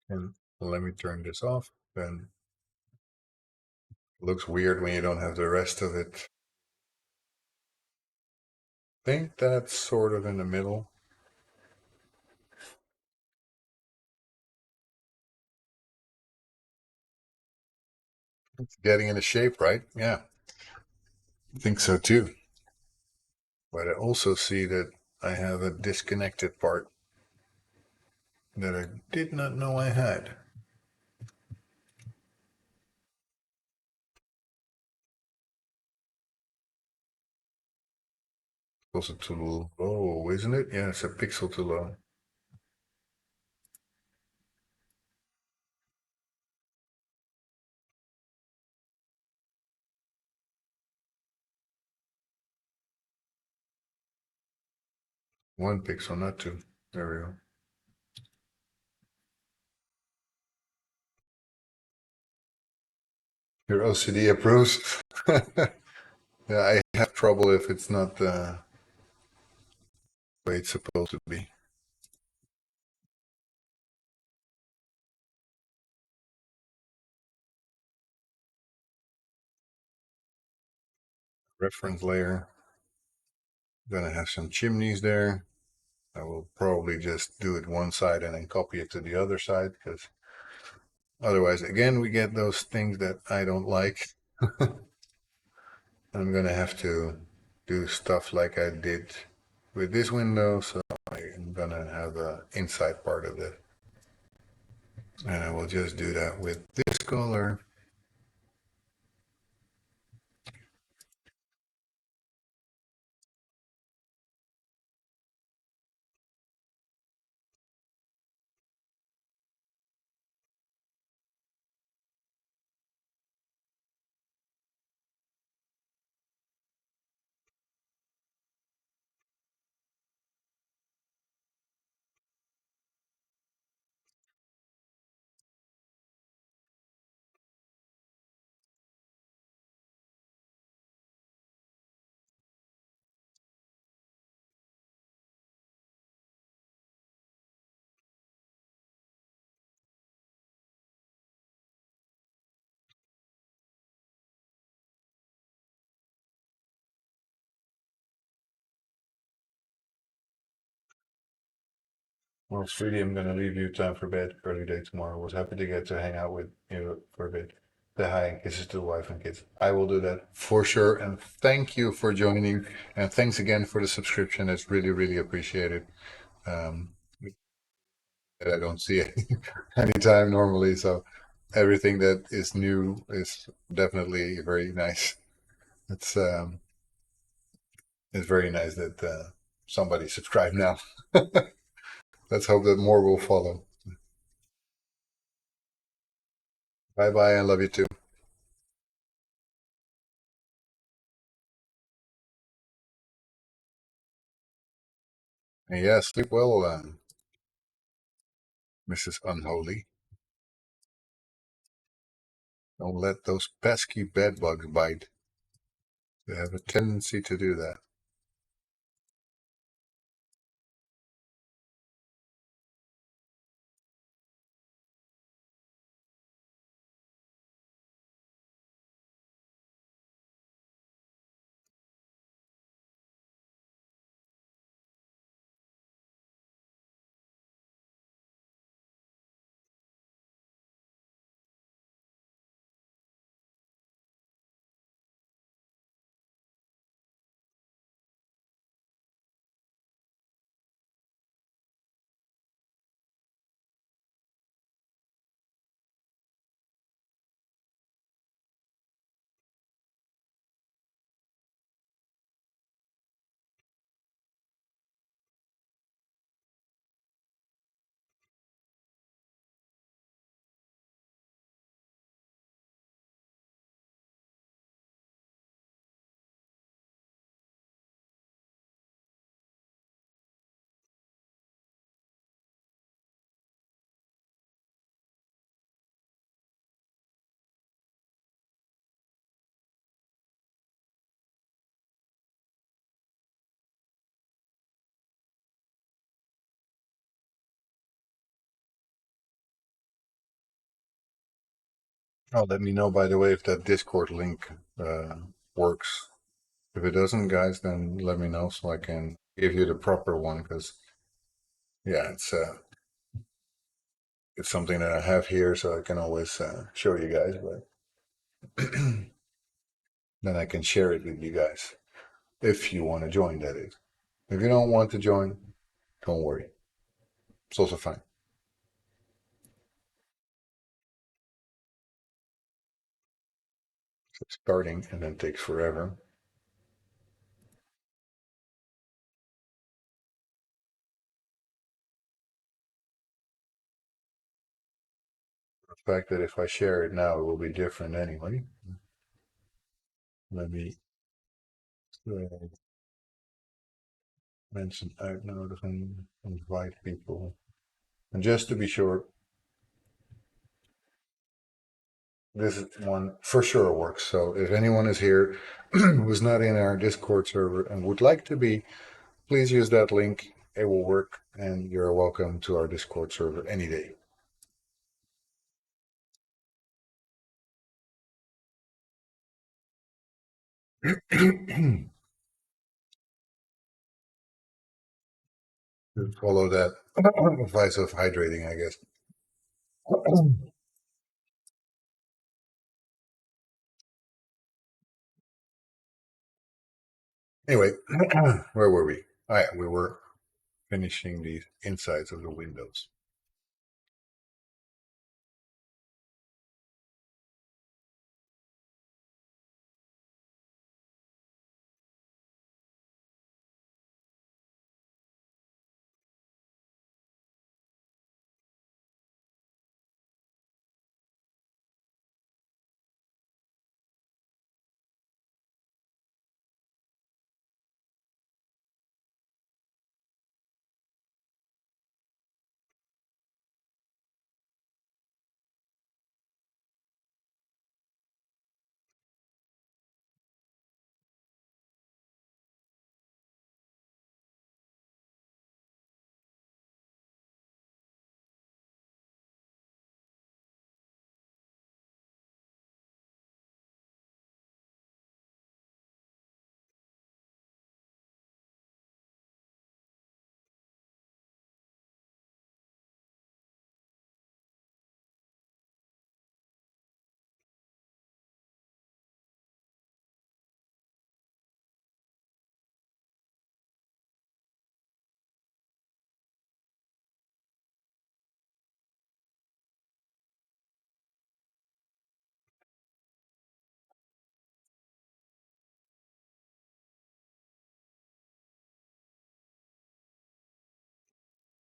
Speaker 1: And let me turn this off. Then it looks weird when you don't have the rest of it. I think that's sort of in the middle. It's getting into shape, right? Yeah, I think so too. But I also see that I have a disconnected part that I did not know I had. Also too low, isn't it? Yeah, it's a pixel too low. One pixel, not two. There we go. Your OCD approves. Yeah, I have trouble if it's not the way it's supposed to be. Reference layer. Gonna have some chimneys there. I will probably just do it one side and then copy it to the other side because otherwise, again, we get those things that I don't like. I'm gonna have to do stuff like I did with this window, so I'm gonna have a inside part of it. And I will just do that with this color. Well, sweetie, I'm gonna leave you time for bed. Early day tomorrow. Was happy to get to hang out with you for a bit. Say hi and kisses to the wife and kids. I will do that for sure. And thank you for joining. And thanks again for the subscription. It's really, really appreciated. Um, that I don't see anytime normally. So everything that is new is definitely very nice. It's um, it's very nice that somebody subscribed now. Let's hope that more will follow. Bye bye, and love you too. And yeah, sleep well, Mrs. Unholy. Don't let those pesky bed bugs bite. They have a tendency to do that. Oh, let me know, by the way, if that Discord link works. If it doesn't, guys, then let me know so I can give you the proper one. Because yeah, it's something that I have here, so I can always show you guys. But then I can share it with you guys if you want to join. That is, if you don't want to join, don't worry. It's also fine. It's starting and then takes forever. The fact that if I share it now, it will be different anyway. Let me mention out notice and invite people. And just to be sure, this one for sure works. So if anyone is here who's not in our Discord server and would like to be, please use that link. It will work, and you're welcome to our Discord server any day. Follow that advice of hydrating, I guess. Anyway, where were we? Oh, yeah, we were finishing the insides of the windows.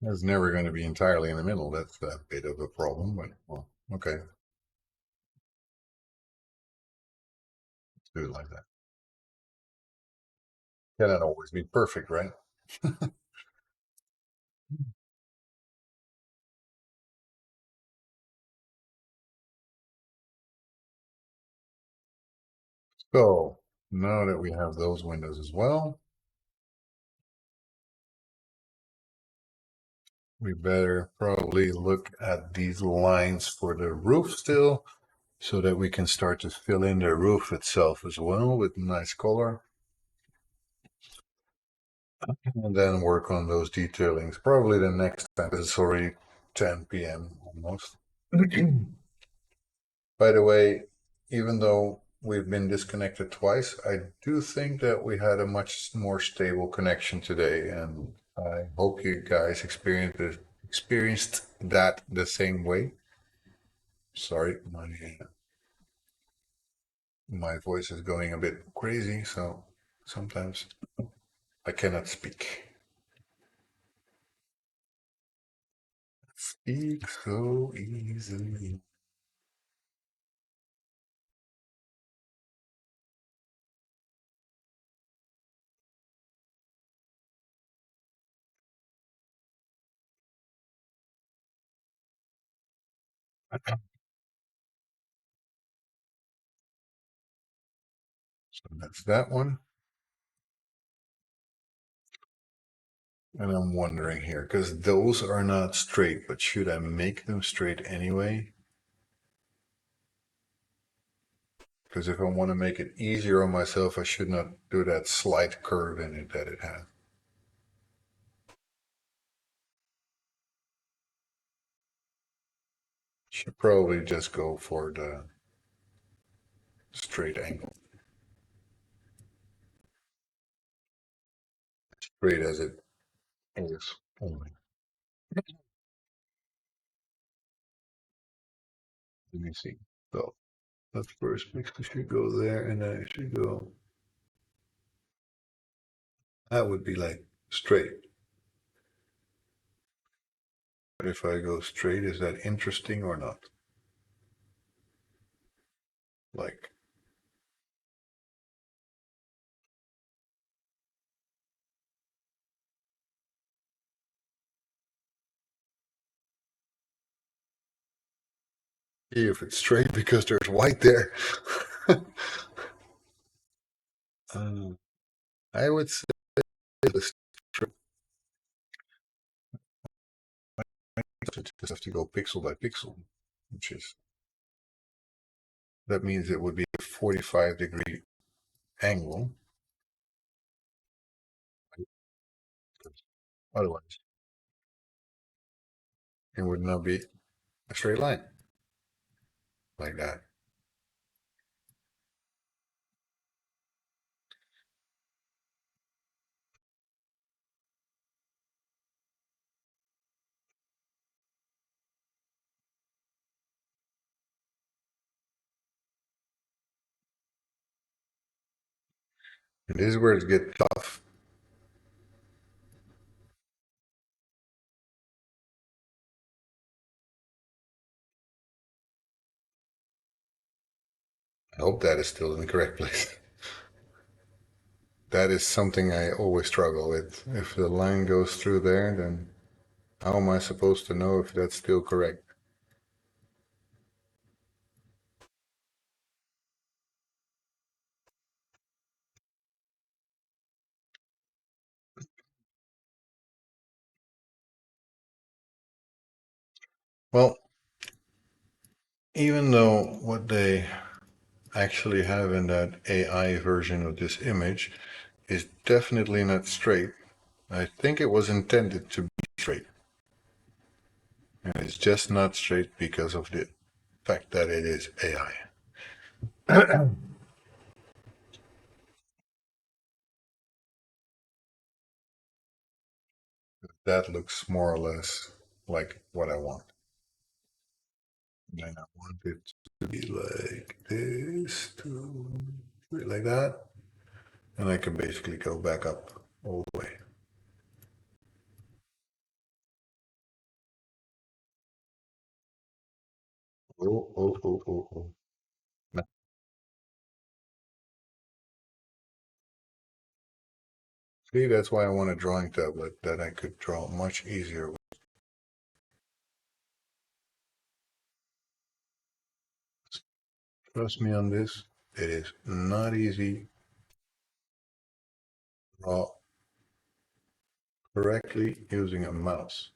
Speaker 1: It's never going to be entirely in the middle. That's a bit of a problem, but well, okay, let's do it like that. Cannot always be perfect, right? So now that we have those windows as well, we better probably look at these lines for the roof still so that we can start to fill in the roof itself as well with nice color and then work on those detailings probably the next time. It's already 10 p.m. almost. By the way, even though we've been disconnected twice, I do think that we had a much more stable connection today, and I hope you guys experienced that the same way. Sorry, my voice is going a bit crazy, so sometimes I cannot speak so easily. So that's that one. And I'm wondering here, because those are not straight, but should I make them straight anyway? Because if I want to make it easier on myself, I should not do that slight curve in it that it has. Should probably just go for the straight angle, straight as it is only. Let me see. So that first pixel should go there, and then it should go. That would be like straight. But if I go straight, is that interesting or not? Like, if it's straight because there's white there. um, I would say the straight. Just have to go pixel by pixel, which is that means it would be a 45-degree angle. Otherwise, it would not be a straight line like that. And this is where it gets tough. I hope that is still in the correct place. That is something I always struggle with. If the line goes through there, then how am I supposed to know if that's still correct? Well, even though what they actually have in that AI version of this image is definitely not straight, I think it was intended to be straight. And it's just not straight because of the fact that it is AI. That looks more or less like what I want. And I want it to be like this, like that. And I can basically go back up all the way. See, that's why I want a drawing tablet that I could draw much easier with. Trust me on this. It is not easy to draw correctly using a mouse.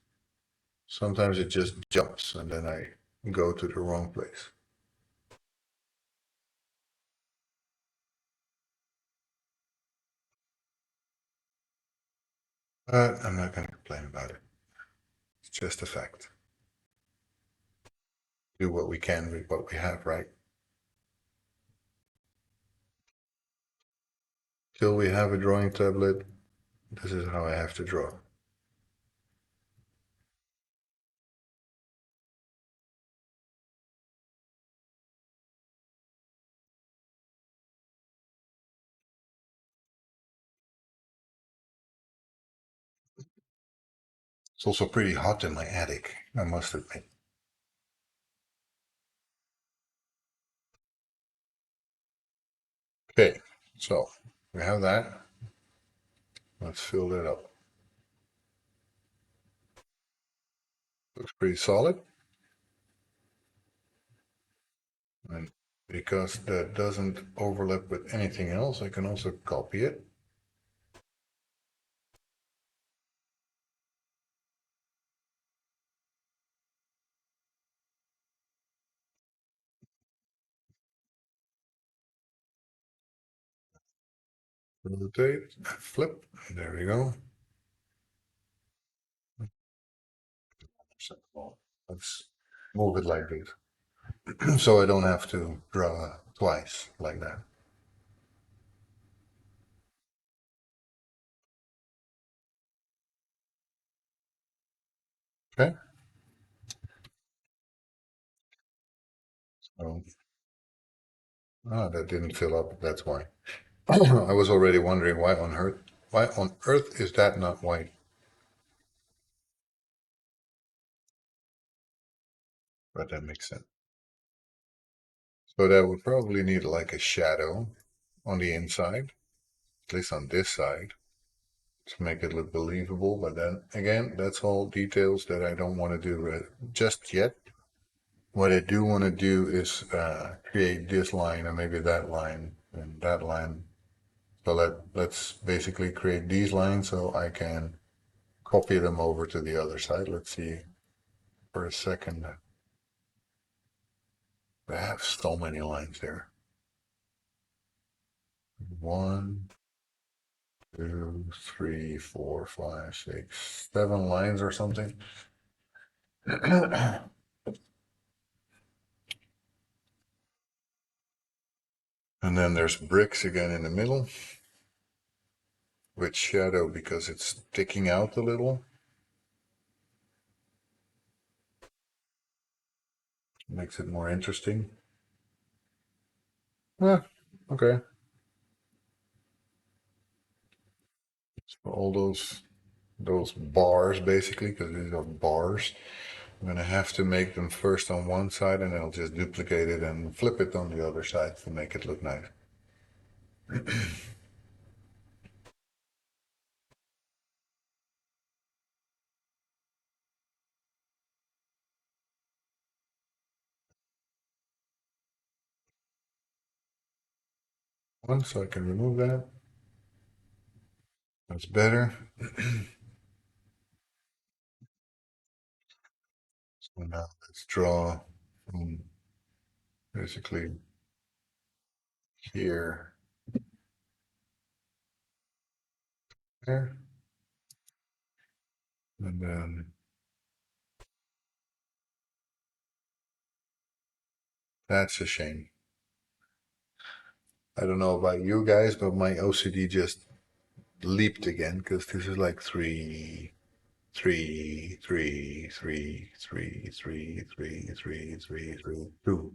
Speaker 1: Sometimes it just jumps and then I go to the wrong place. But I'm not going to complain about it. It's just a fact. Do what we can with what we have, right? Till we have a drawing tablet, this is how I have to draw. It's also pretty hot in my attic, I must admit. Okay, so we have that. Let's fill that up. Looks pretty solid. And because that doesn't overlap with anything else, I can also copy it. Rotate, flip. There we go. Let's move it like this. So I don't have to draw twice like that. Okay. So, that didn't fill up. That's why. I was already wondering why on earth is that not white? But that makes sense. So that would probably need like a shadow on the inside, at least on this side, to make it look believable. But then again, that's all details that I don't want to do just yet. What I do want to do is create this line and maybe that line and that line. So let's basically create these lines so I can copy them over to the other side. Let's see for a second. I have so many lines there. One, two, three, four, five, six, 7 lines or something. And then there's bricks again in the middle with shadow because it's sticking out a little. Makes it more interesting. Yeah, okay. So all those bars basically, because these are bars. I'm gonna have to make them first on one side and I'll just duplicate it and flip it on the other side to make it look nice. One, so I can remove that. That's better. So now let's draw from basically here, there, and then that's a shame. I don't know about you guys, but my OCD just leaped again because this is like three, three, three, three, three, three, three, three, three, three, two.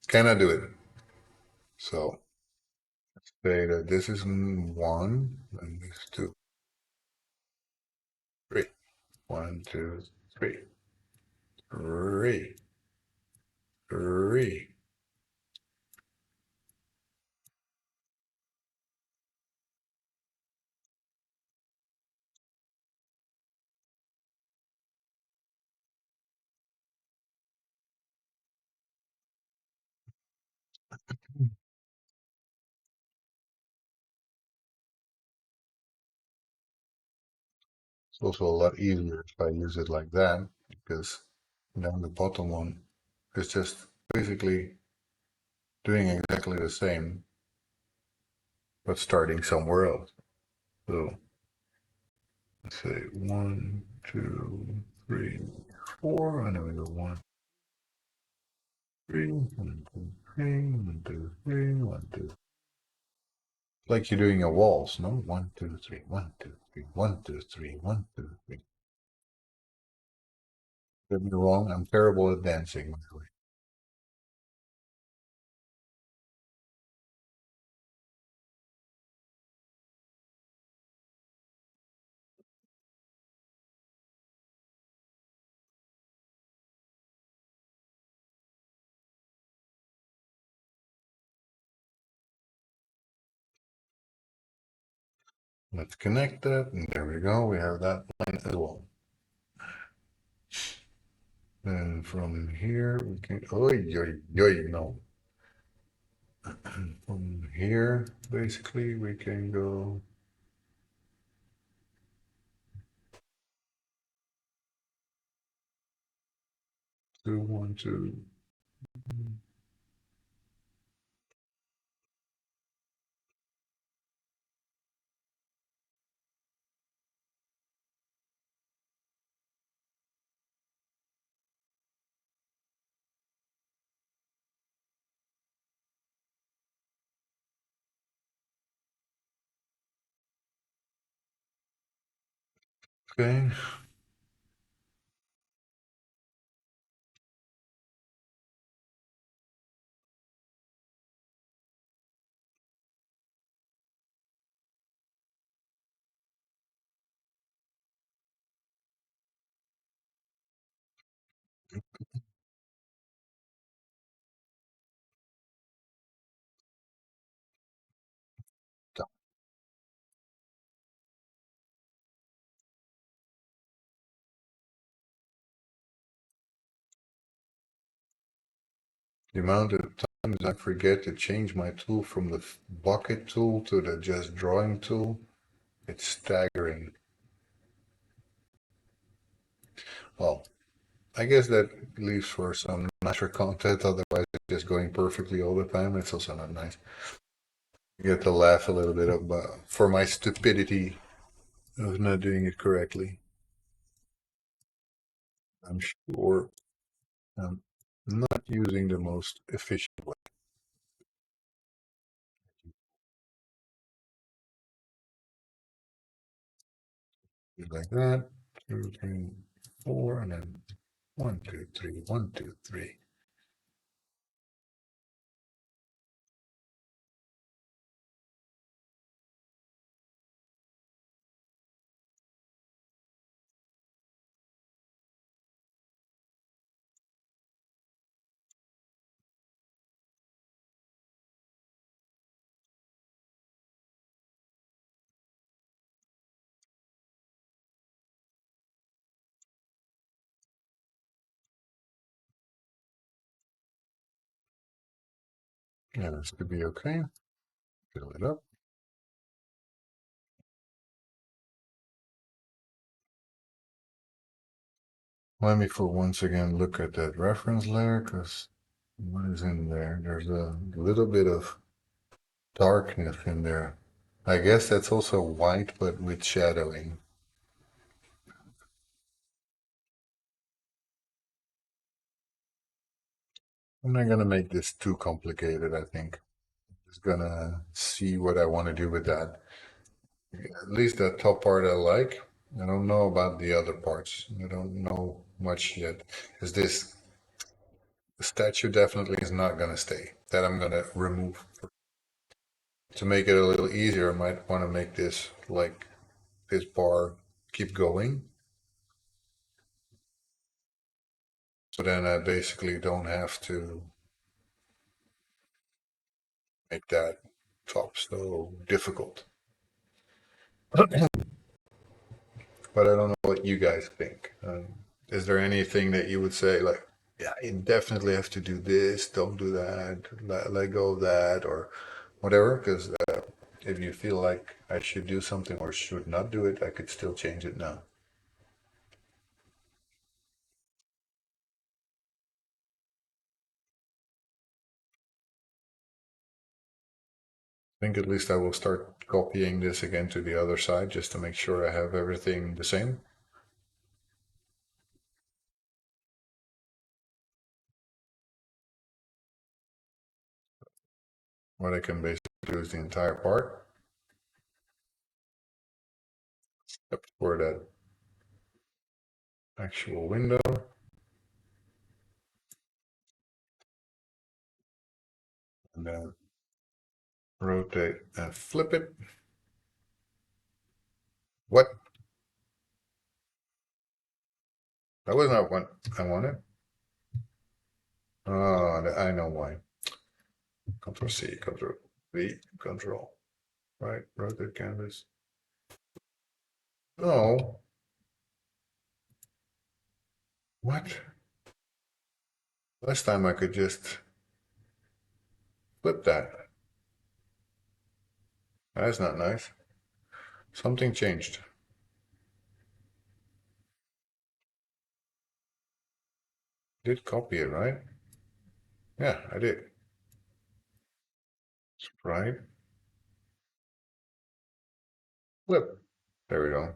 Speaker 1: Cannot do it. So say that this is one, and this is two, three. One, two, three, three, three. It's also a lot easier if I use it like that because then the bottom one is just basically doing exactly the same but starting somewhere else. So let's say 1, 2, 3, 4, and then we go 1, 3, 1, 2, 3, 1, 2, 3, 1, 2. Like you're doing a waltz, no? 1, 2, 3, 1, 2, 3, 1, 2, 3, 1, 2, 3. Get me wrong, I'm terrible at dancing, by the way. Let's connect that, and there we go. We have that line as well. And from here we can, oh, no. From here, basically, we can go to 1, 2. Okay. The amount of times I forget to change my tool from the bucket tool to the just drawing tool, it's staggering. Well, I guess that leaves for some nicer content, otherwise it's just going perfectly all the time. It's also not nice. You get to laugh a little bit about for my stupidity of not doing it correctly. I'm sure I'm not using the most efficient way. Like that. 2, 3, 4, and then 1, 2, 3, 1, 2, 3. Yeah, this could be okay. Fill it up. Let me for once again look at that reference layer because what is in there? There's a little bit of darkness in there. I guess that's also white, but with shadowing. I'm not gonna make this too complicated, I think. Just gonna see what I want to do with that. At least that top part I like. I don't know about the other parts. I don't know much yet. Is this statue definitely is not gonna stay. That I'm gonna remove. To make it a little easier, I might want to make this like this bar keep going. So then I basically don't have to make that top so difficult. But I don't know what you guys think. Is there anything that you would say, like, yeah, you definitely have to do this, don't do that, let go of that, or whatever? Because if you feel like I should do something or should not do it, I could still change it now. I think at least I will start copying this again to the other side just to make sure I have everything the same. What I can basically do is the entire part, except for that actual window, and then rotate and flip it. What? That was not what I wanted. Oh, I know why. Control C, Control V, Control. Right, rotate canvas. No. What? Last time I could just flip that. That's not nice. Something changed. Did copy it, right? Yeah, I did. Right. Flip. There we go.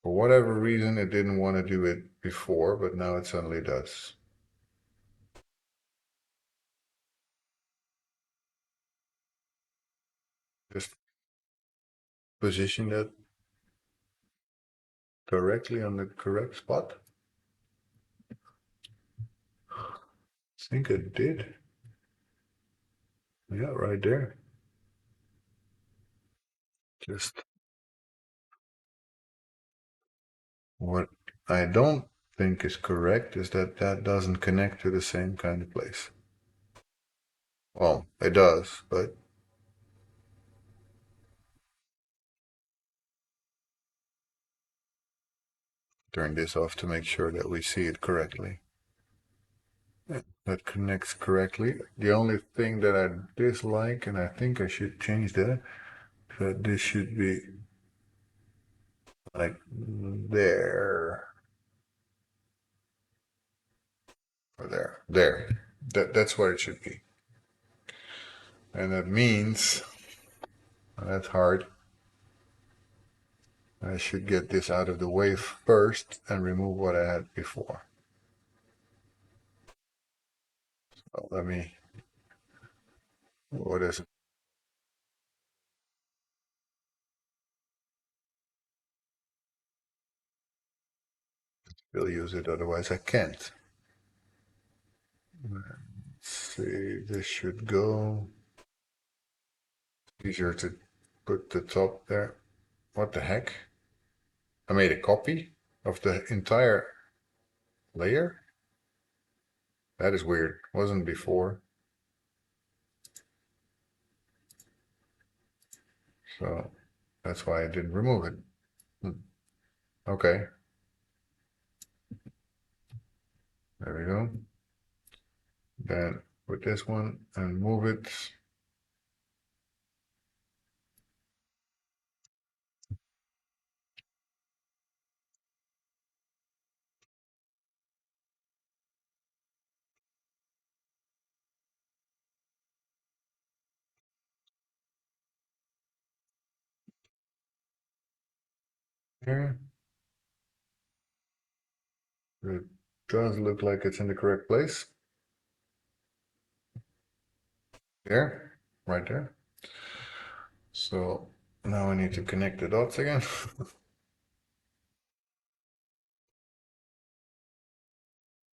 Speaker 1: For whatever reason, it didn't want to do it before, but now it suddenly does. Just position that correctly on the correct spot. I think it did. Yeah, right there. Just what I don't think is correct is that that doesn't connect to the same kind of place. Well, it does, but turn this off to make sure that we see it correctly. Yeah, that connects correctly. The only thing that I dislike, and I think I should change that, that this should be like there or there. There. That's what it should be. And that means that's hard. I should get this out of the way first and remove what I had before. So let me, what is it? Still use it, otherwise I can't. Let's see, this should go. Easier to put the top there. What the heck? I made a copy of the entire layer? That is weird. Wasn't before. So that's why I didn't remove it. Hmm. Okay, there we go. Then put this one and move it. Here. It does look like it's in the correct place. There, right there. So now I need to connect the dots again.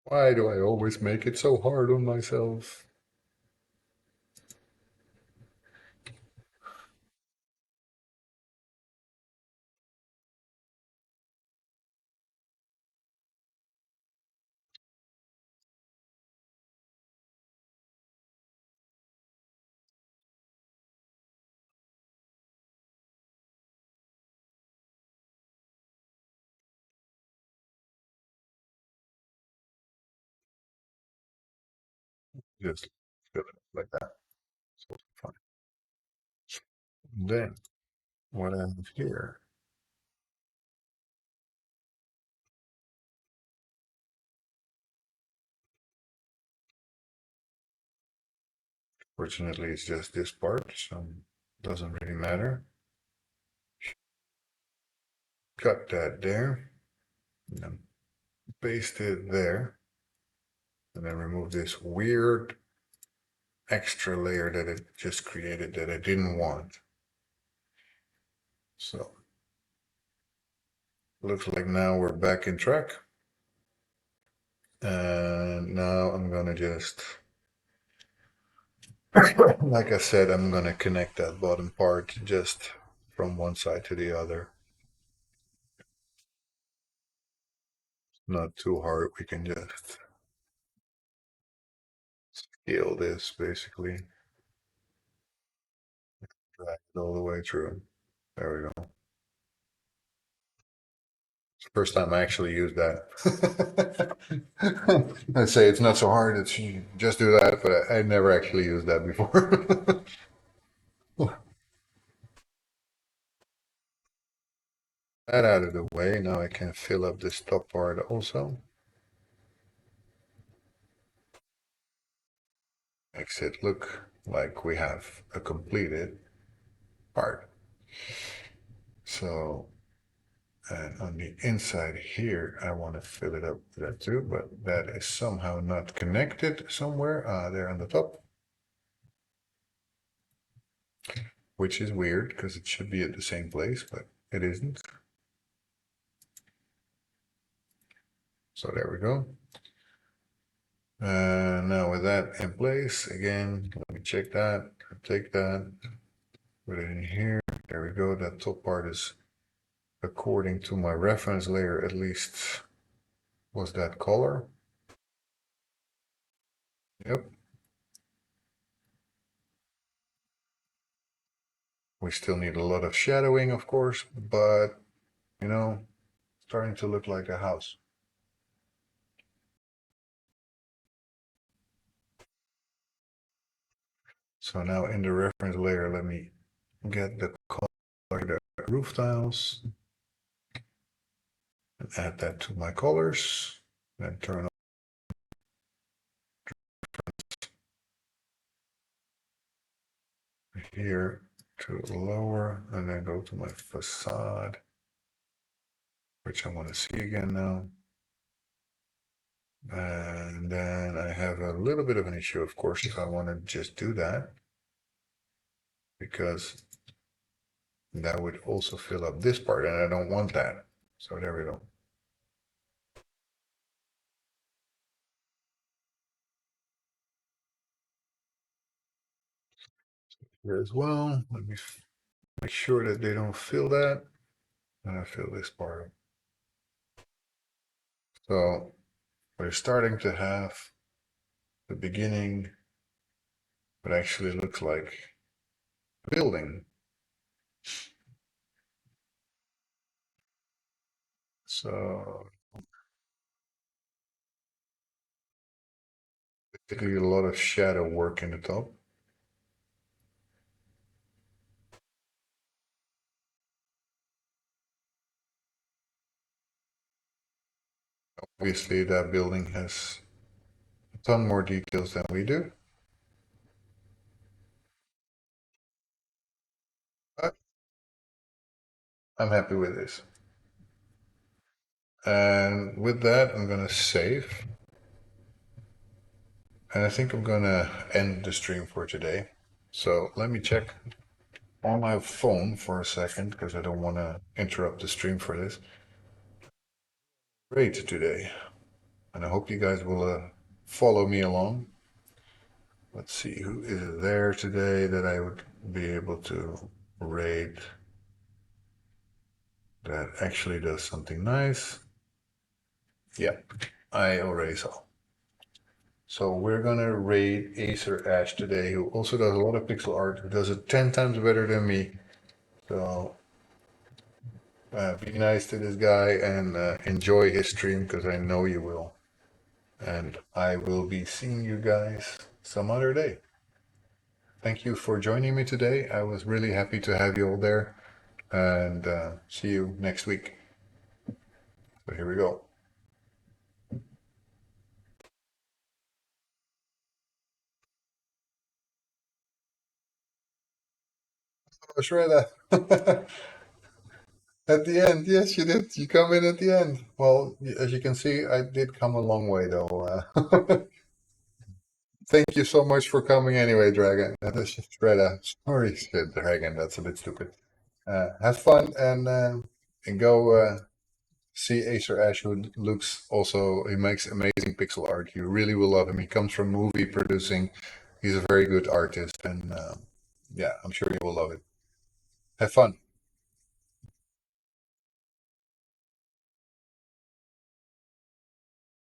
Speaker 1: Why do I always make it so hard on myself? Just fill it like that. So fine. Then what I have here, fortunately, it's just this part, so it doesn't really matter. Cut that there, and then paste it there, and then remove this weird extra layer that it just created that I didn't want. So looks like now we're back in track. And now I'm gonna just, like I said, I'm gonna connect that bottom part just from one side to the other. Not too hard. We can just scale this basically, drag it all the way through. There we go. It's the first time I actually used that. I'd say it's not so hard. It's you just do that, but I never actually used that before. That out of the way. Now I can fill up this top part also. Makes it look like we have a completed part. So, and on the inside here, I want to fill it up with that too, but that is somehow not connected somewhere there on the top, which is weird because it should be at the same place, but it isn't. So there we go. Now with that in place, again, let me check that, take that, put it in here. There we go. That top part is according to my reference layer, at least was that color. Yep. We still need a lot of shadowing, of course, but you know, starting to look like a house. So now in the reference layer, let me get the color, the roof tiles, and add that to my colors. Then turn on here to lower, and then go to my facade, which I want to see again now. And then I have a little bit of an issue, of course, if I want to just do that, because that would also fill up this part, and I don't want that. So there we go. Here as well, let me make sure that they don't fill that, and I fill this part. So we're starting to have the beginning, but actually looks like a building. So basically a lot of shadow work in the top. Obviously that building has a ton more details than we do, but I'm happy with this. And with that, I'm gonna save. And I think I'm gonna end the stream for today. So let me check on my phone for a second because I don't want to interrupt the stream for this. Great today, and I hope you guys will follow me along. Let's see who is there today that I would be able to rate that actually does something nice. Yeah, I already saw. So we're gonna rate Acer Ash today, who also does a lot of pixel art, who does it 10 times better than me. So be nice to this guy and enjoy his stream because I know you will. And I will be seeing you guys some other day. Thank you for joining me today. I was really happy to have you all there. And see you next week. So here we go. Oh, Shredder. At the end, yes, you did. You come in at the end. Well, as you can see, I did come a long way, though. Thank you so much for coming anyway, Dragon. That is just Shredder. Sorry, said Dragon. That's a bit stupid. Have fun and go see Acer Ash, who looks also, he makes amazing pixel art. You really will love him. He comes from movie producing. He's a very good artist, and yeah, I'm sure you will love it. Have fun.